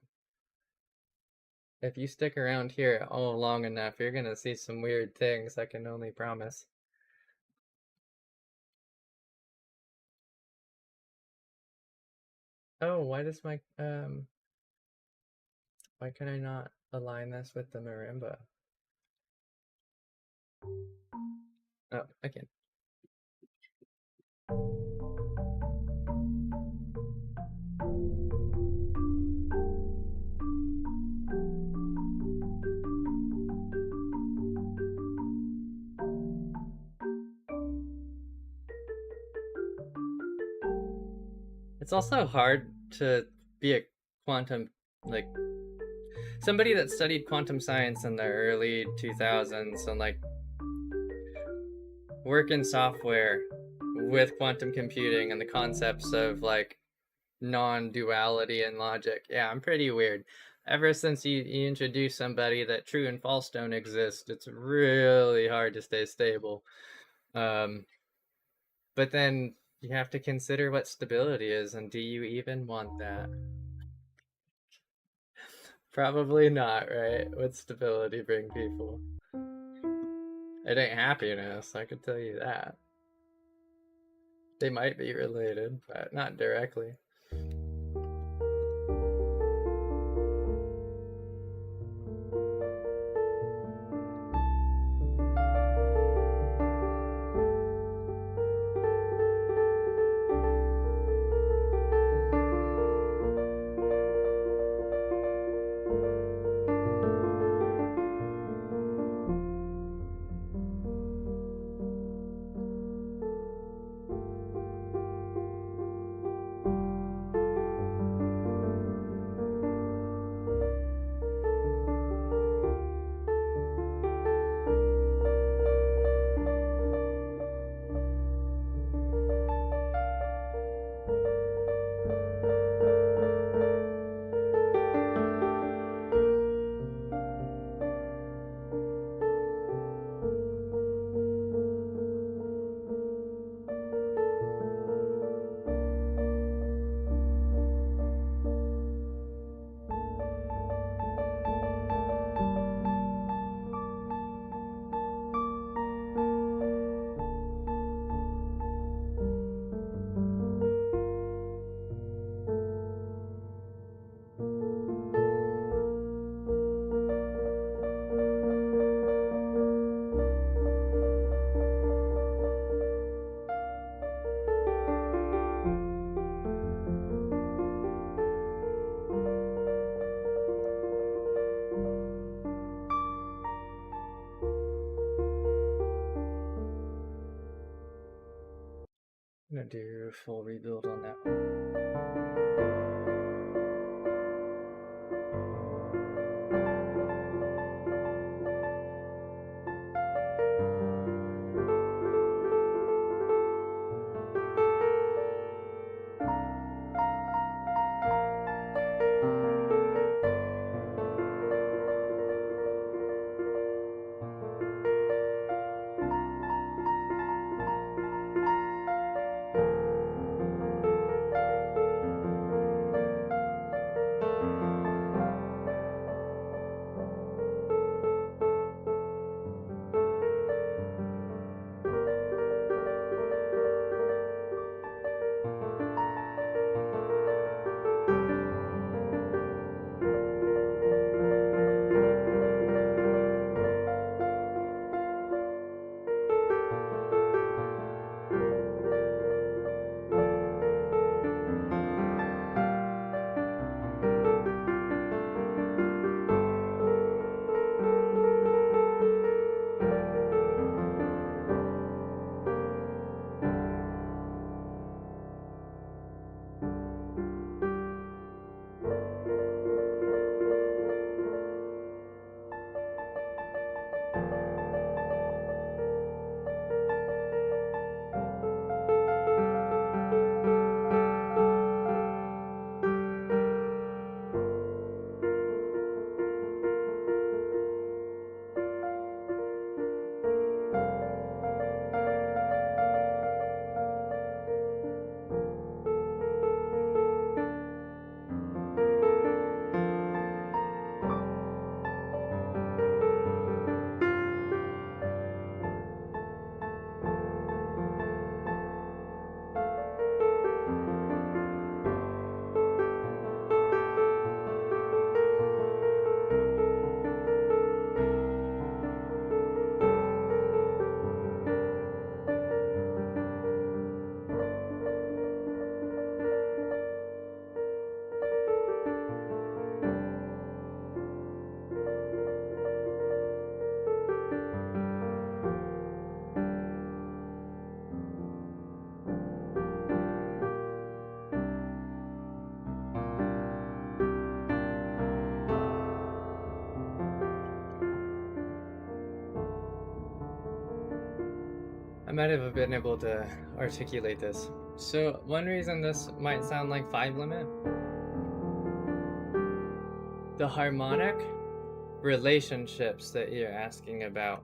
If you stick around here all long enough, you're gonna see some weird things, I can only promise. Oh, why does my, why can I not align this with the marimba? Oh, I can. It's also hard to be a quantum, like, somebody that studied quantum science in the early 2000s and, like, work in software with quantum computing and the concepts of, like, non-duality and logic. Yeah, I'm pretty weird. Ever since you introduce somebody that true and false don't exist, it's really hard to stay stable. But then you have to consider what stability is, and do you even want that? Probably not, right? What stability bring people? It ain't happiness, I could tell you that. They might be related, but not directly. do a full rebuild on that one. I might have been able to articulate this. So one reason this might sound like 5 limit, the harmonic relationships that you're asking about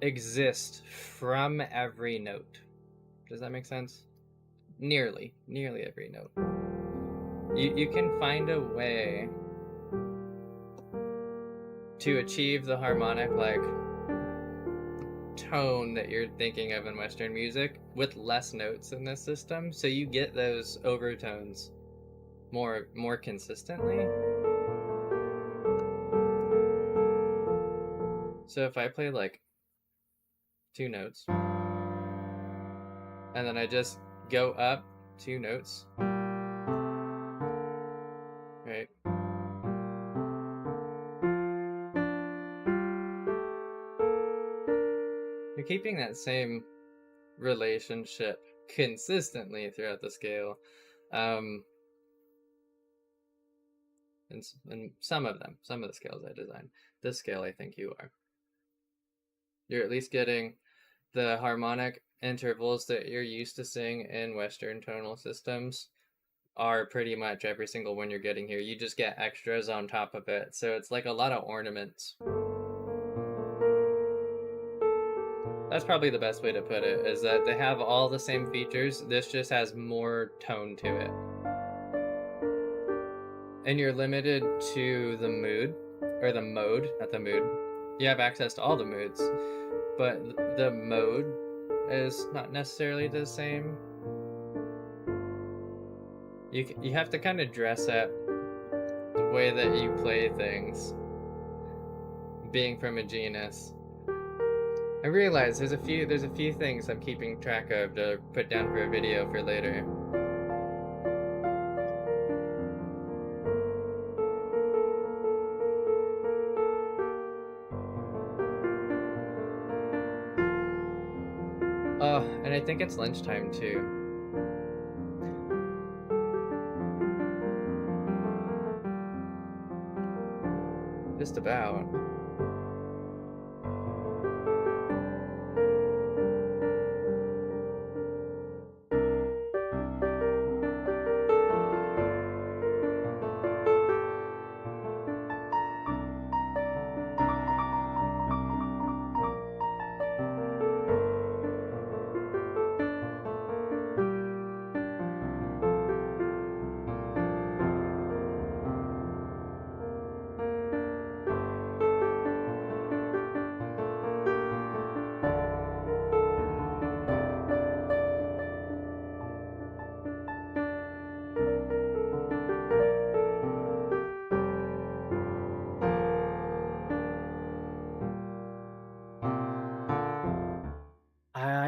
exist from every note. Does that make sense? Nearly every note. You can find a way to achieve the harmonic like tone that you're thinking of in Western music with less notes in this system, so you get those overtones more consistently. So if I play like 2 notes and then I just go up 2 notes, right? You're keeping that same relationship consistently throughout the scale. And some of the scales I designed. This scale, I think you are. You're at least getting the harmonic intervals that you're used to seeing in Western tonal systems are pretty much every single one you're getting here. You just get extras on top of it. So it's like a lot of ornaments. That's probably the best way to put it, is that they have all the same features. This just has more tone to it. And you're limited to the mood, or the mode, not the mood. You have access to all the moods, but the mode is not necessarily the same. You have to kind of dress up the way that you play things, being from a genus. I realize there's a few things I'm keeping track of to put down for a video for later. Oh, and I think it's lunchtime too. Just about.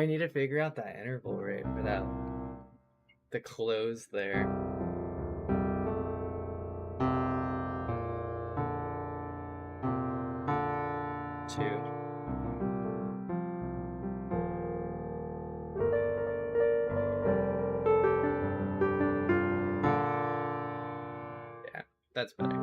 I need to figure out that interval rate for that, the close there. Two. Yeah, that's better.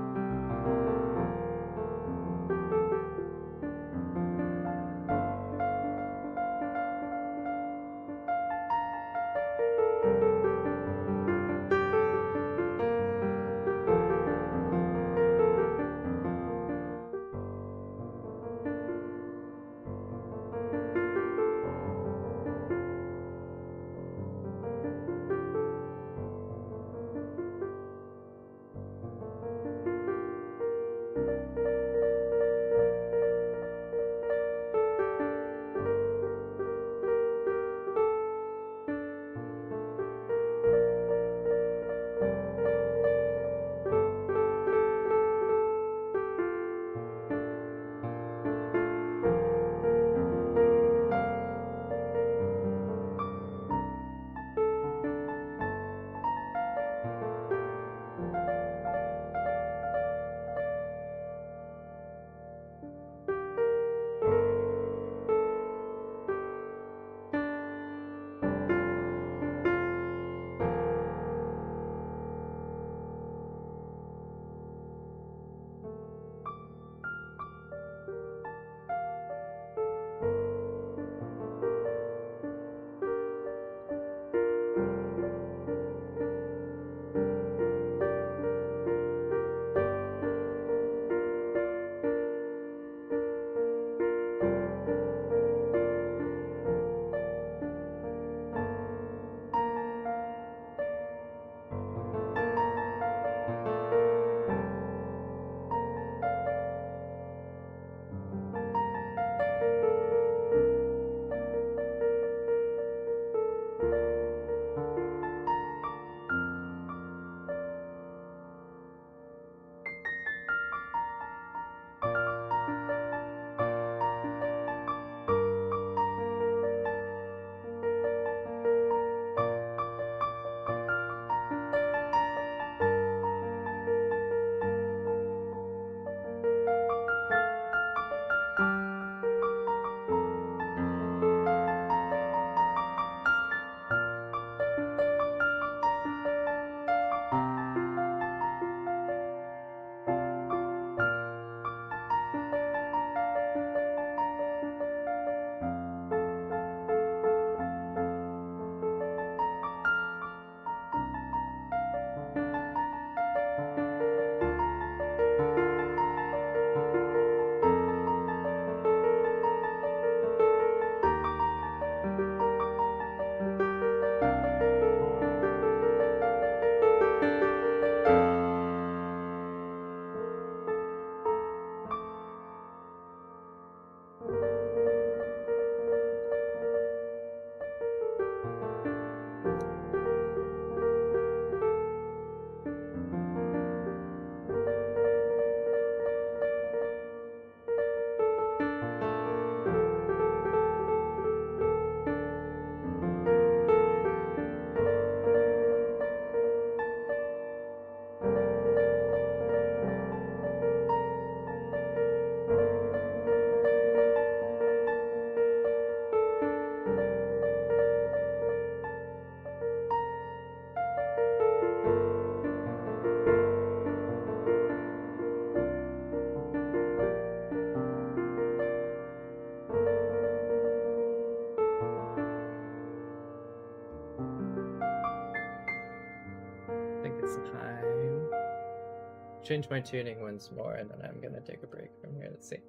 change my tuning once more, and then I'm gonna take a break from here. Let's see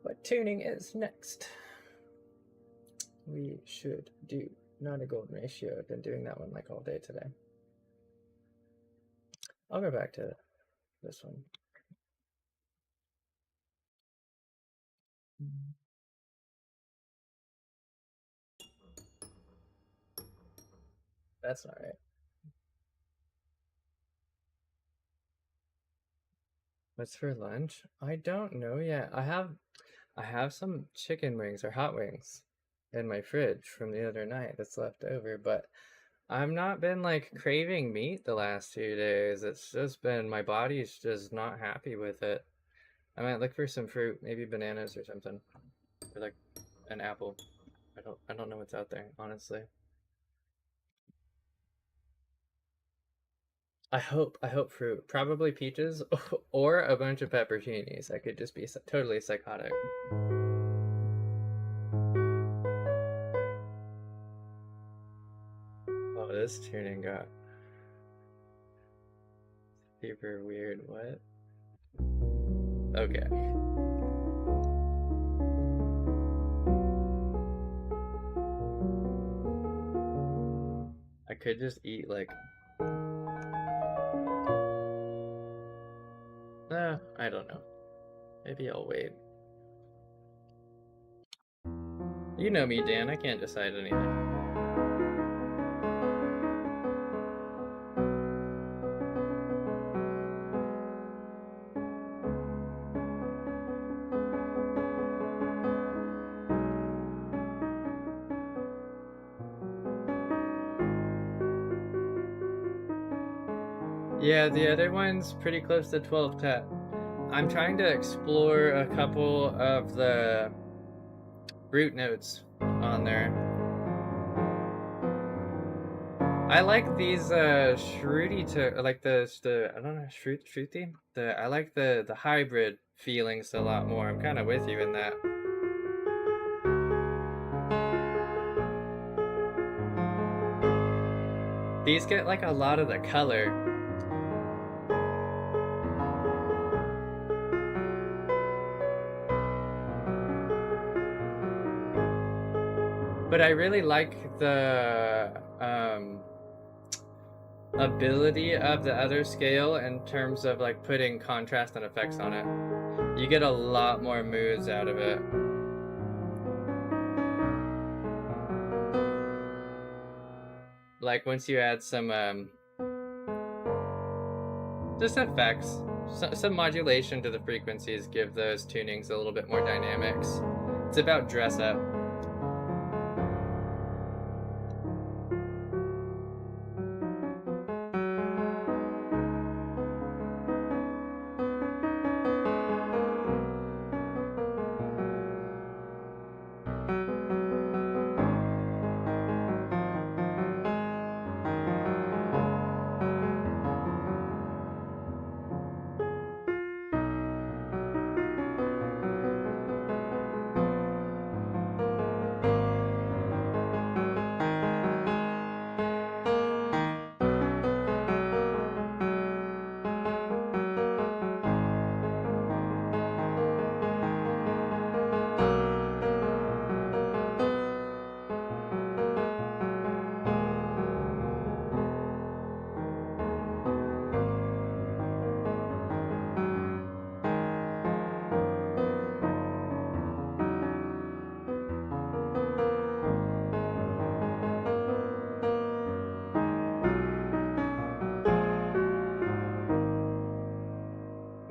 what tuning is next. We should do not a golden ratio. I've been doing that one like all day today. I'll go back to this one. That's not right. What's for lunch? I don't know yet. I have some chicken wings or hot wings in my fridge from the other night that's left over, but I've not been like craving meat the last 2 days. It's just been my body's just not happy with it. I might look for some fruit, maybe bananas or something, or like an apple. I don't know what's out there, honestly. I hope fruit. Probably peaches or a bunch of pepperoncinis. I could just be totally psychotic. Oh, this tuning got super weird. What? Okay. I could just eat like... I don't know. Maybe I'll wait. You know me, Dan. I can't decide anything. Yeah, the other one's pretty close to 12 tet. I'm trying to explore a couple of the root notes on there. I like these shruti to like the I don't know, shruti. I like the hybrid feelings a lot more. I'm kind of with you in that. These get like a lot of the color. But I really like the ability of the other scale in terms of like putting contrast and effects on it. You get a lot more moods out of it. Like once you add some just effects, some modulation to the frequencies, give those tunings a little bit more dynamics. It's about dress up.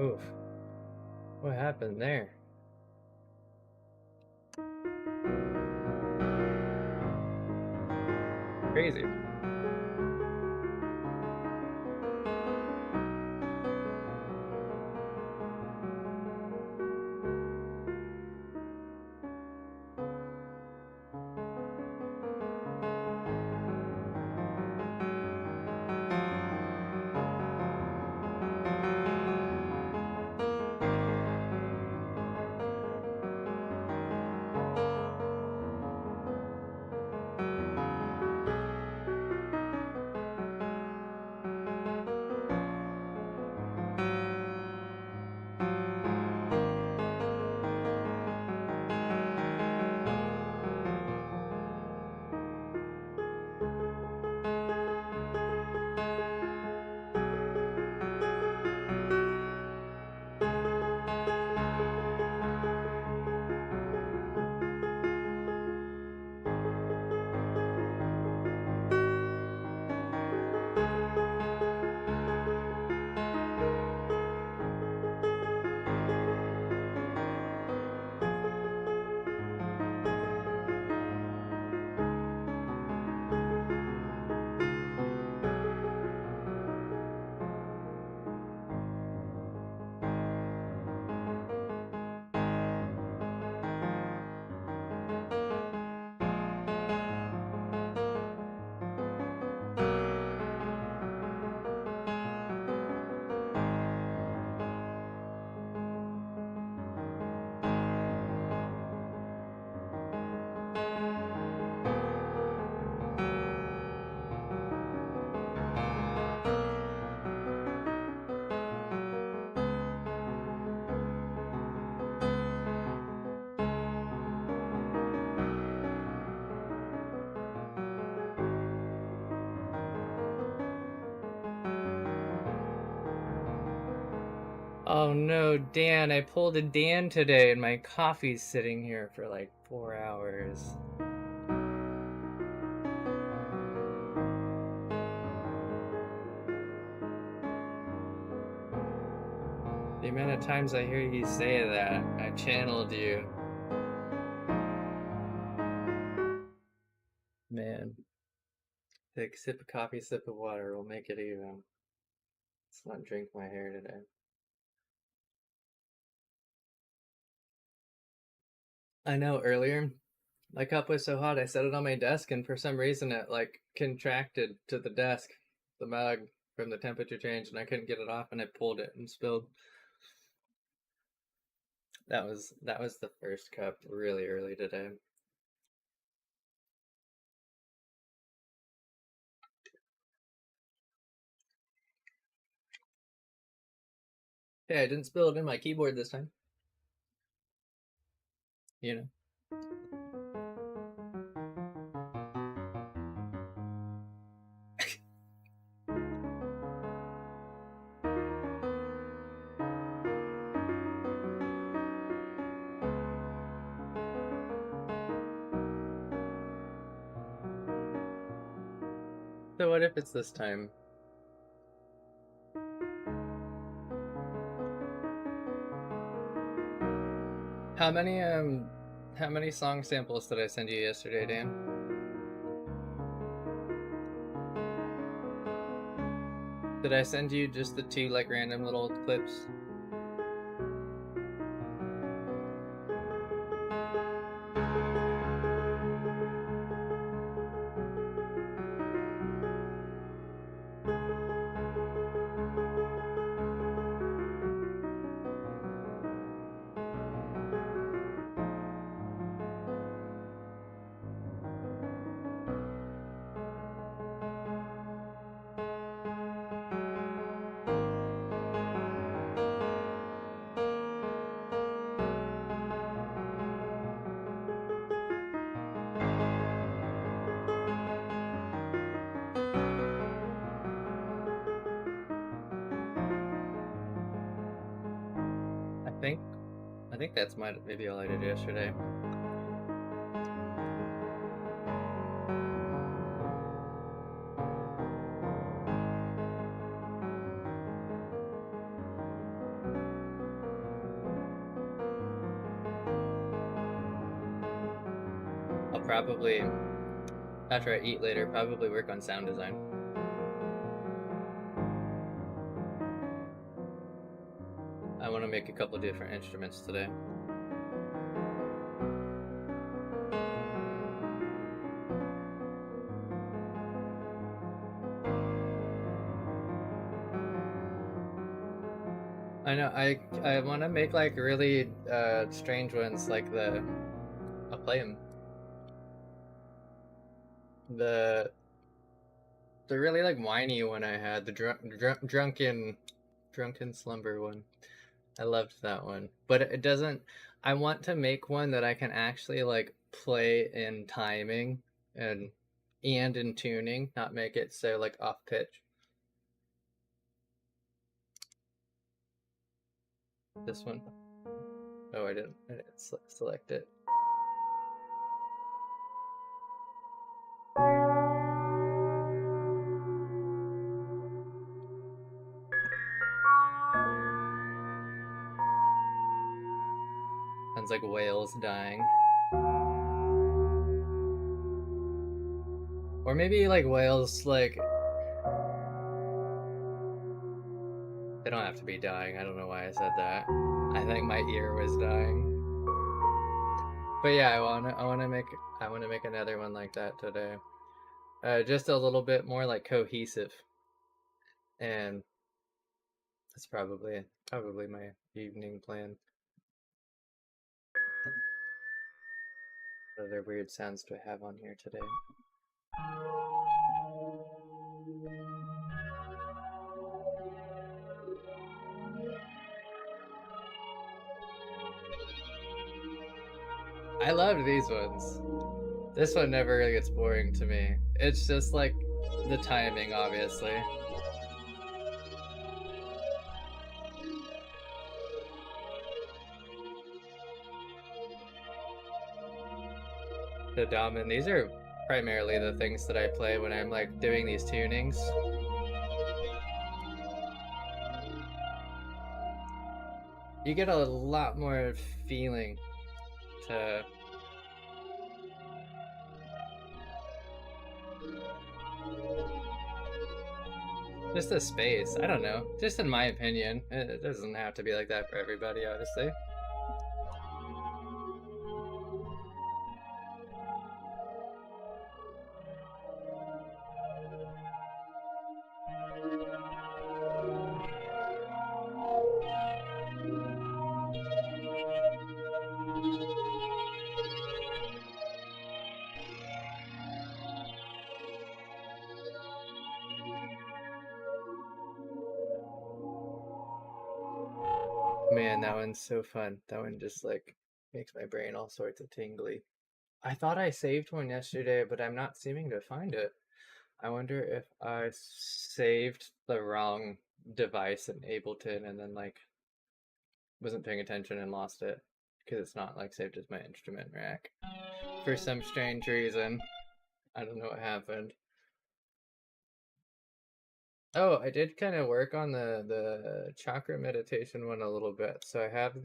Oof. What happened there? Crazy. Oh no, Dan, I pulled a Dan today and my coffee's sitting here for like 4 hours. The amount of times I hear you say that, I channeled you. Man, take a sip of coffee, sip of water, we'll make it even. Let's not drink my hair today. I know earlier, my cup was so hot I set it on my desk and for some reason it like contracted to the desk, the mug from the temperature change, and I couldn't get it off and I pulled it and spilled. That was the first cup really early today. Hey, I didn't spill it in my keyboard this time. You know. So what if it's this time? How many how many song samples did I send you yesterday, Dan? Did I send you just the two like random little clips? I think I think that's maybe all I did yesterday. I'll probably after I eat later, probably work on sound design. I want to make a couple different instruments today. I know I want to make like really strange ones like the I'll play them. The really like whiny one I had, the drunken slumber one. I loved that one. But it doesn't I want to make one that I can actually like play in timing and in tuning, not make it so like off pitch. This one. Oh, I didn't select it. Sounds like whales dying. Or maybe like whales like they don't have to be dying. I don't know why I said that. I think my ear was dying. But yeah, I wanna make another one like that today. Just a little bit more like cohesive, and that's probably my evening plan. What other weird sounds do I have on here today? I love these ones. This one never really gets boring to me. It's just like the timing, obviously. the dom, and these are primarily the things that I play when I'm like doing these tunings. You get a lot more feeling to just the space. I don't know. Just in my opinion, it doesn't have to be like that for everybody, obviously. Man, that one's so fun. That one just like makes my brain all sorts of tingly. I thought I saved one yesterday, but I'm not seeming to find it. I wonder if I saved the wrong device in Ableton and then like wasn't paying attention and lost it because it's not like saved as my instrument rack for some strange reason. I don't know what happened. Oh, I did kind of work on the chakra meditation one a little bit. So I have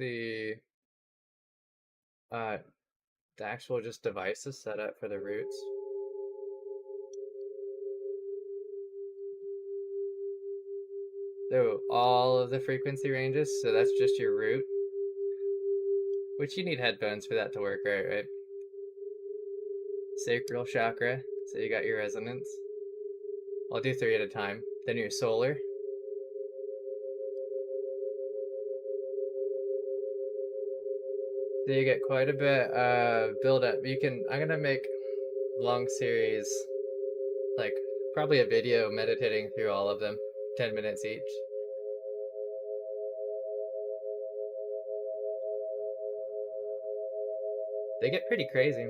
uh the actual just devices set up for the roots. So all of the frequency ranges, so that's just your root, which you need headphones for that to work right? Sacral chakra, so you got your resonance. I'll do 3 at a time. Then your solar. So you get quite a bit build up. I'm gonna make long series, like probably a video meditating through all of them, 10 minutes each. They get pretty crazy.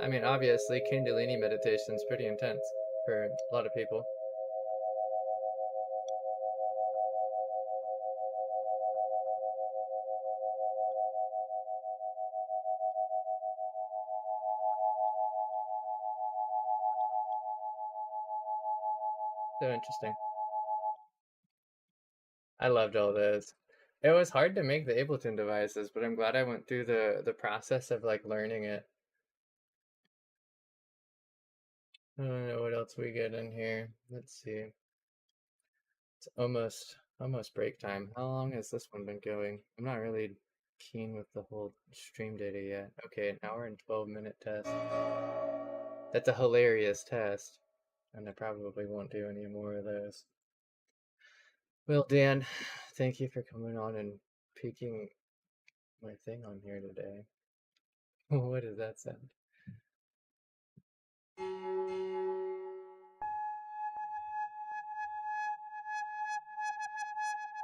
I mean, obviously, Kundalini meditation is pretty intense for a lot of people. So interesting. I loved all those. It was hard to make the Ableton devices, but I'm glad I went through the process of like learning it. I don't know what else we get in here. Let's see. It's almost break time. How long has this one been going? I'm not really keen with the whole stream data yet. Okay, an hour and 12-minute test. That's a hilarious test, and I probably won't do any more of those. Well, Dan, thank you for coming on and peeking my thing on here today. What does that sound?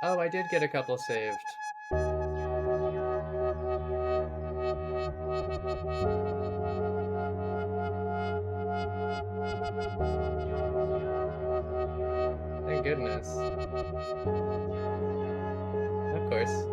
Oh, I did get a couple saved. Thank goodness. Of course.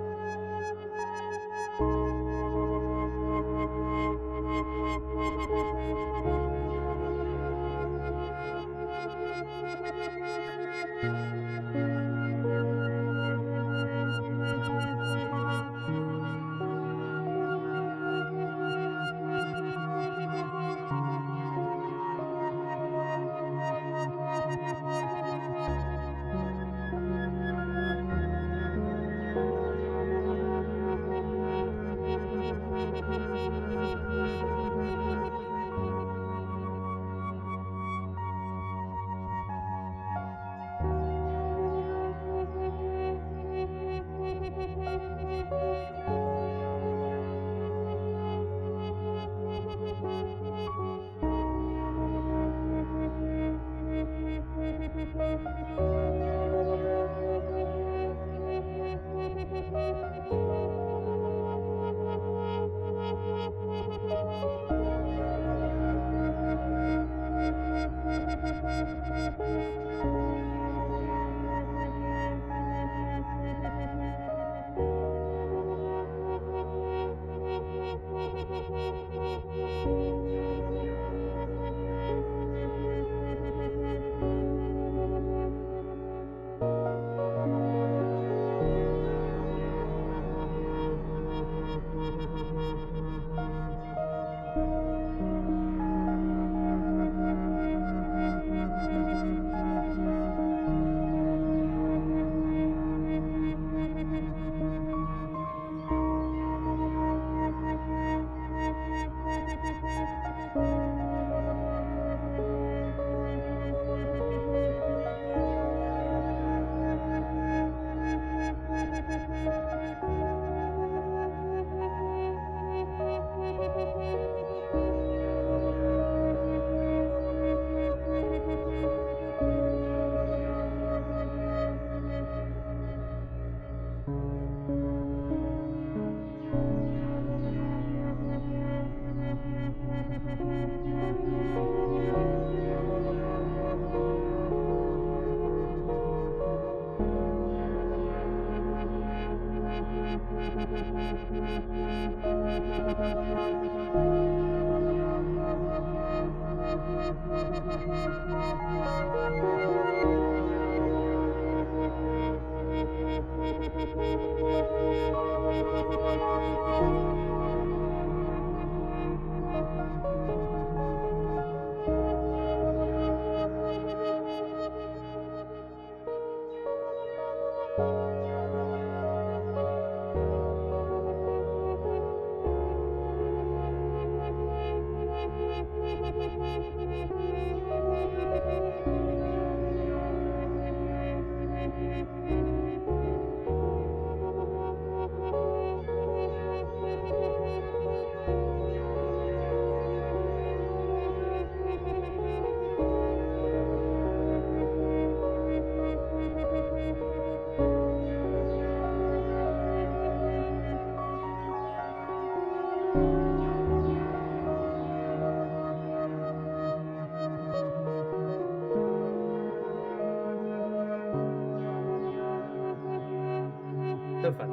So fun.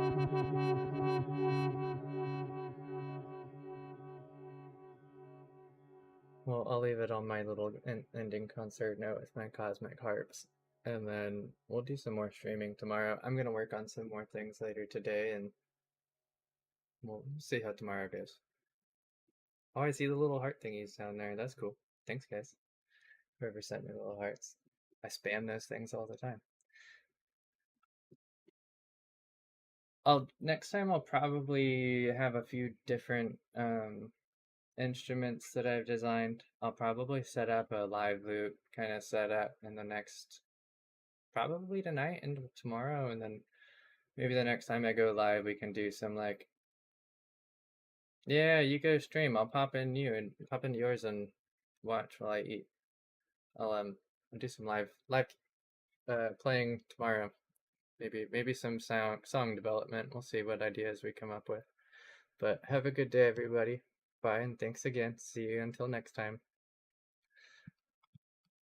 Well, I'll leave it on my little ending concert note with my cosmic harps. And then we'll do some more streaming tomorrow. I'm going to work on some more things later today, and we'll see how tomorrow goes. Oh, I see the little heart thingies down there. That's cool. Thanks, guys. Whoever sent me the little hearts. I spam those things all the time. Next time I'll probably have a few different instruments that I've designed. I'll probably set up a live loop kind of setup in the next, probably tonight and tomorrow, and then maybe the next time I go live we can do some like, yeah, you go stream, I'll pop in you and pop into yours and watch while I eat. I'll do some live playing tomorrow. Maybe some song development. We'll see what ideas we come up with. But have a good day, everybody. Bye, and thanks again. See you until next time.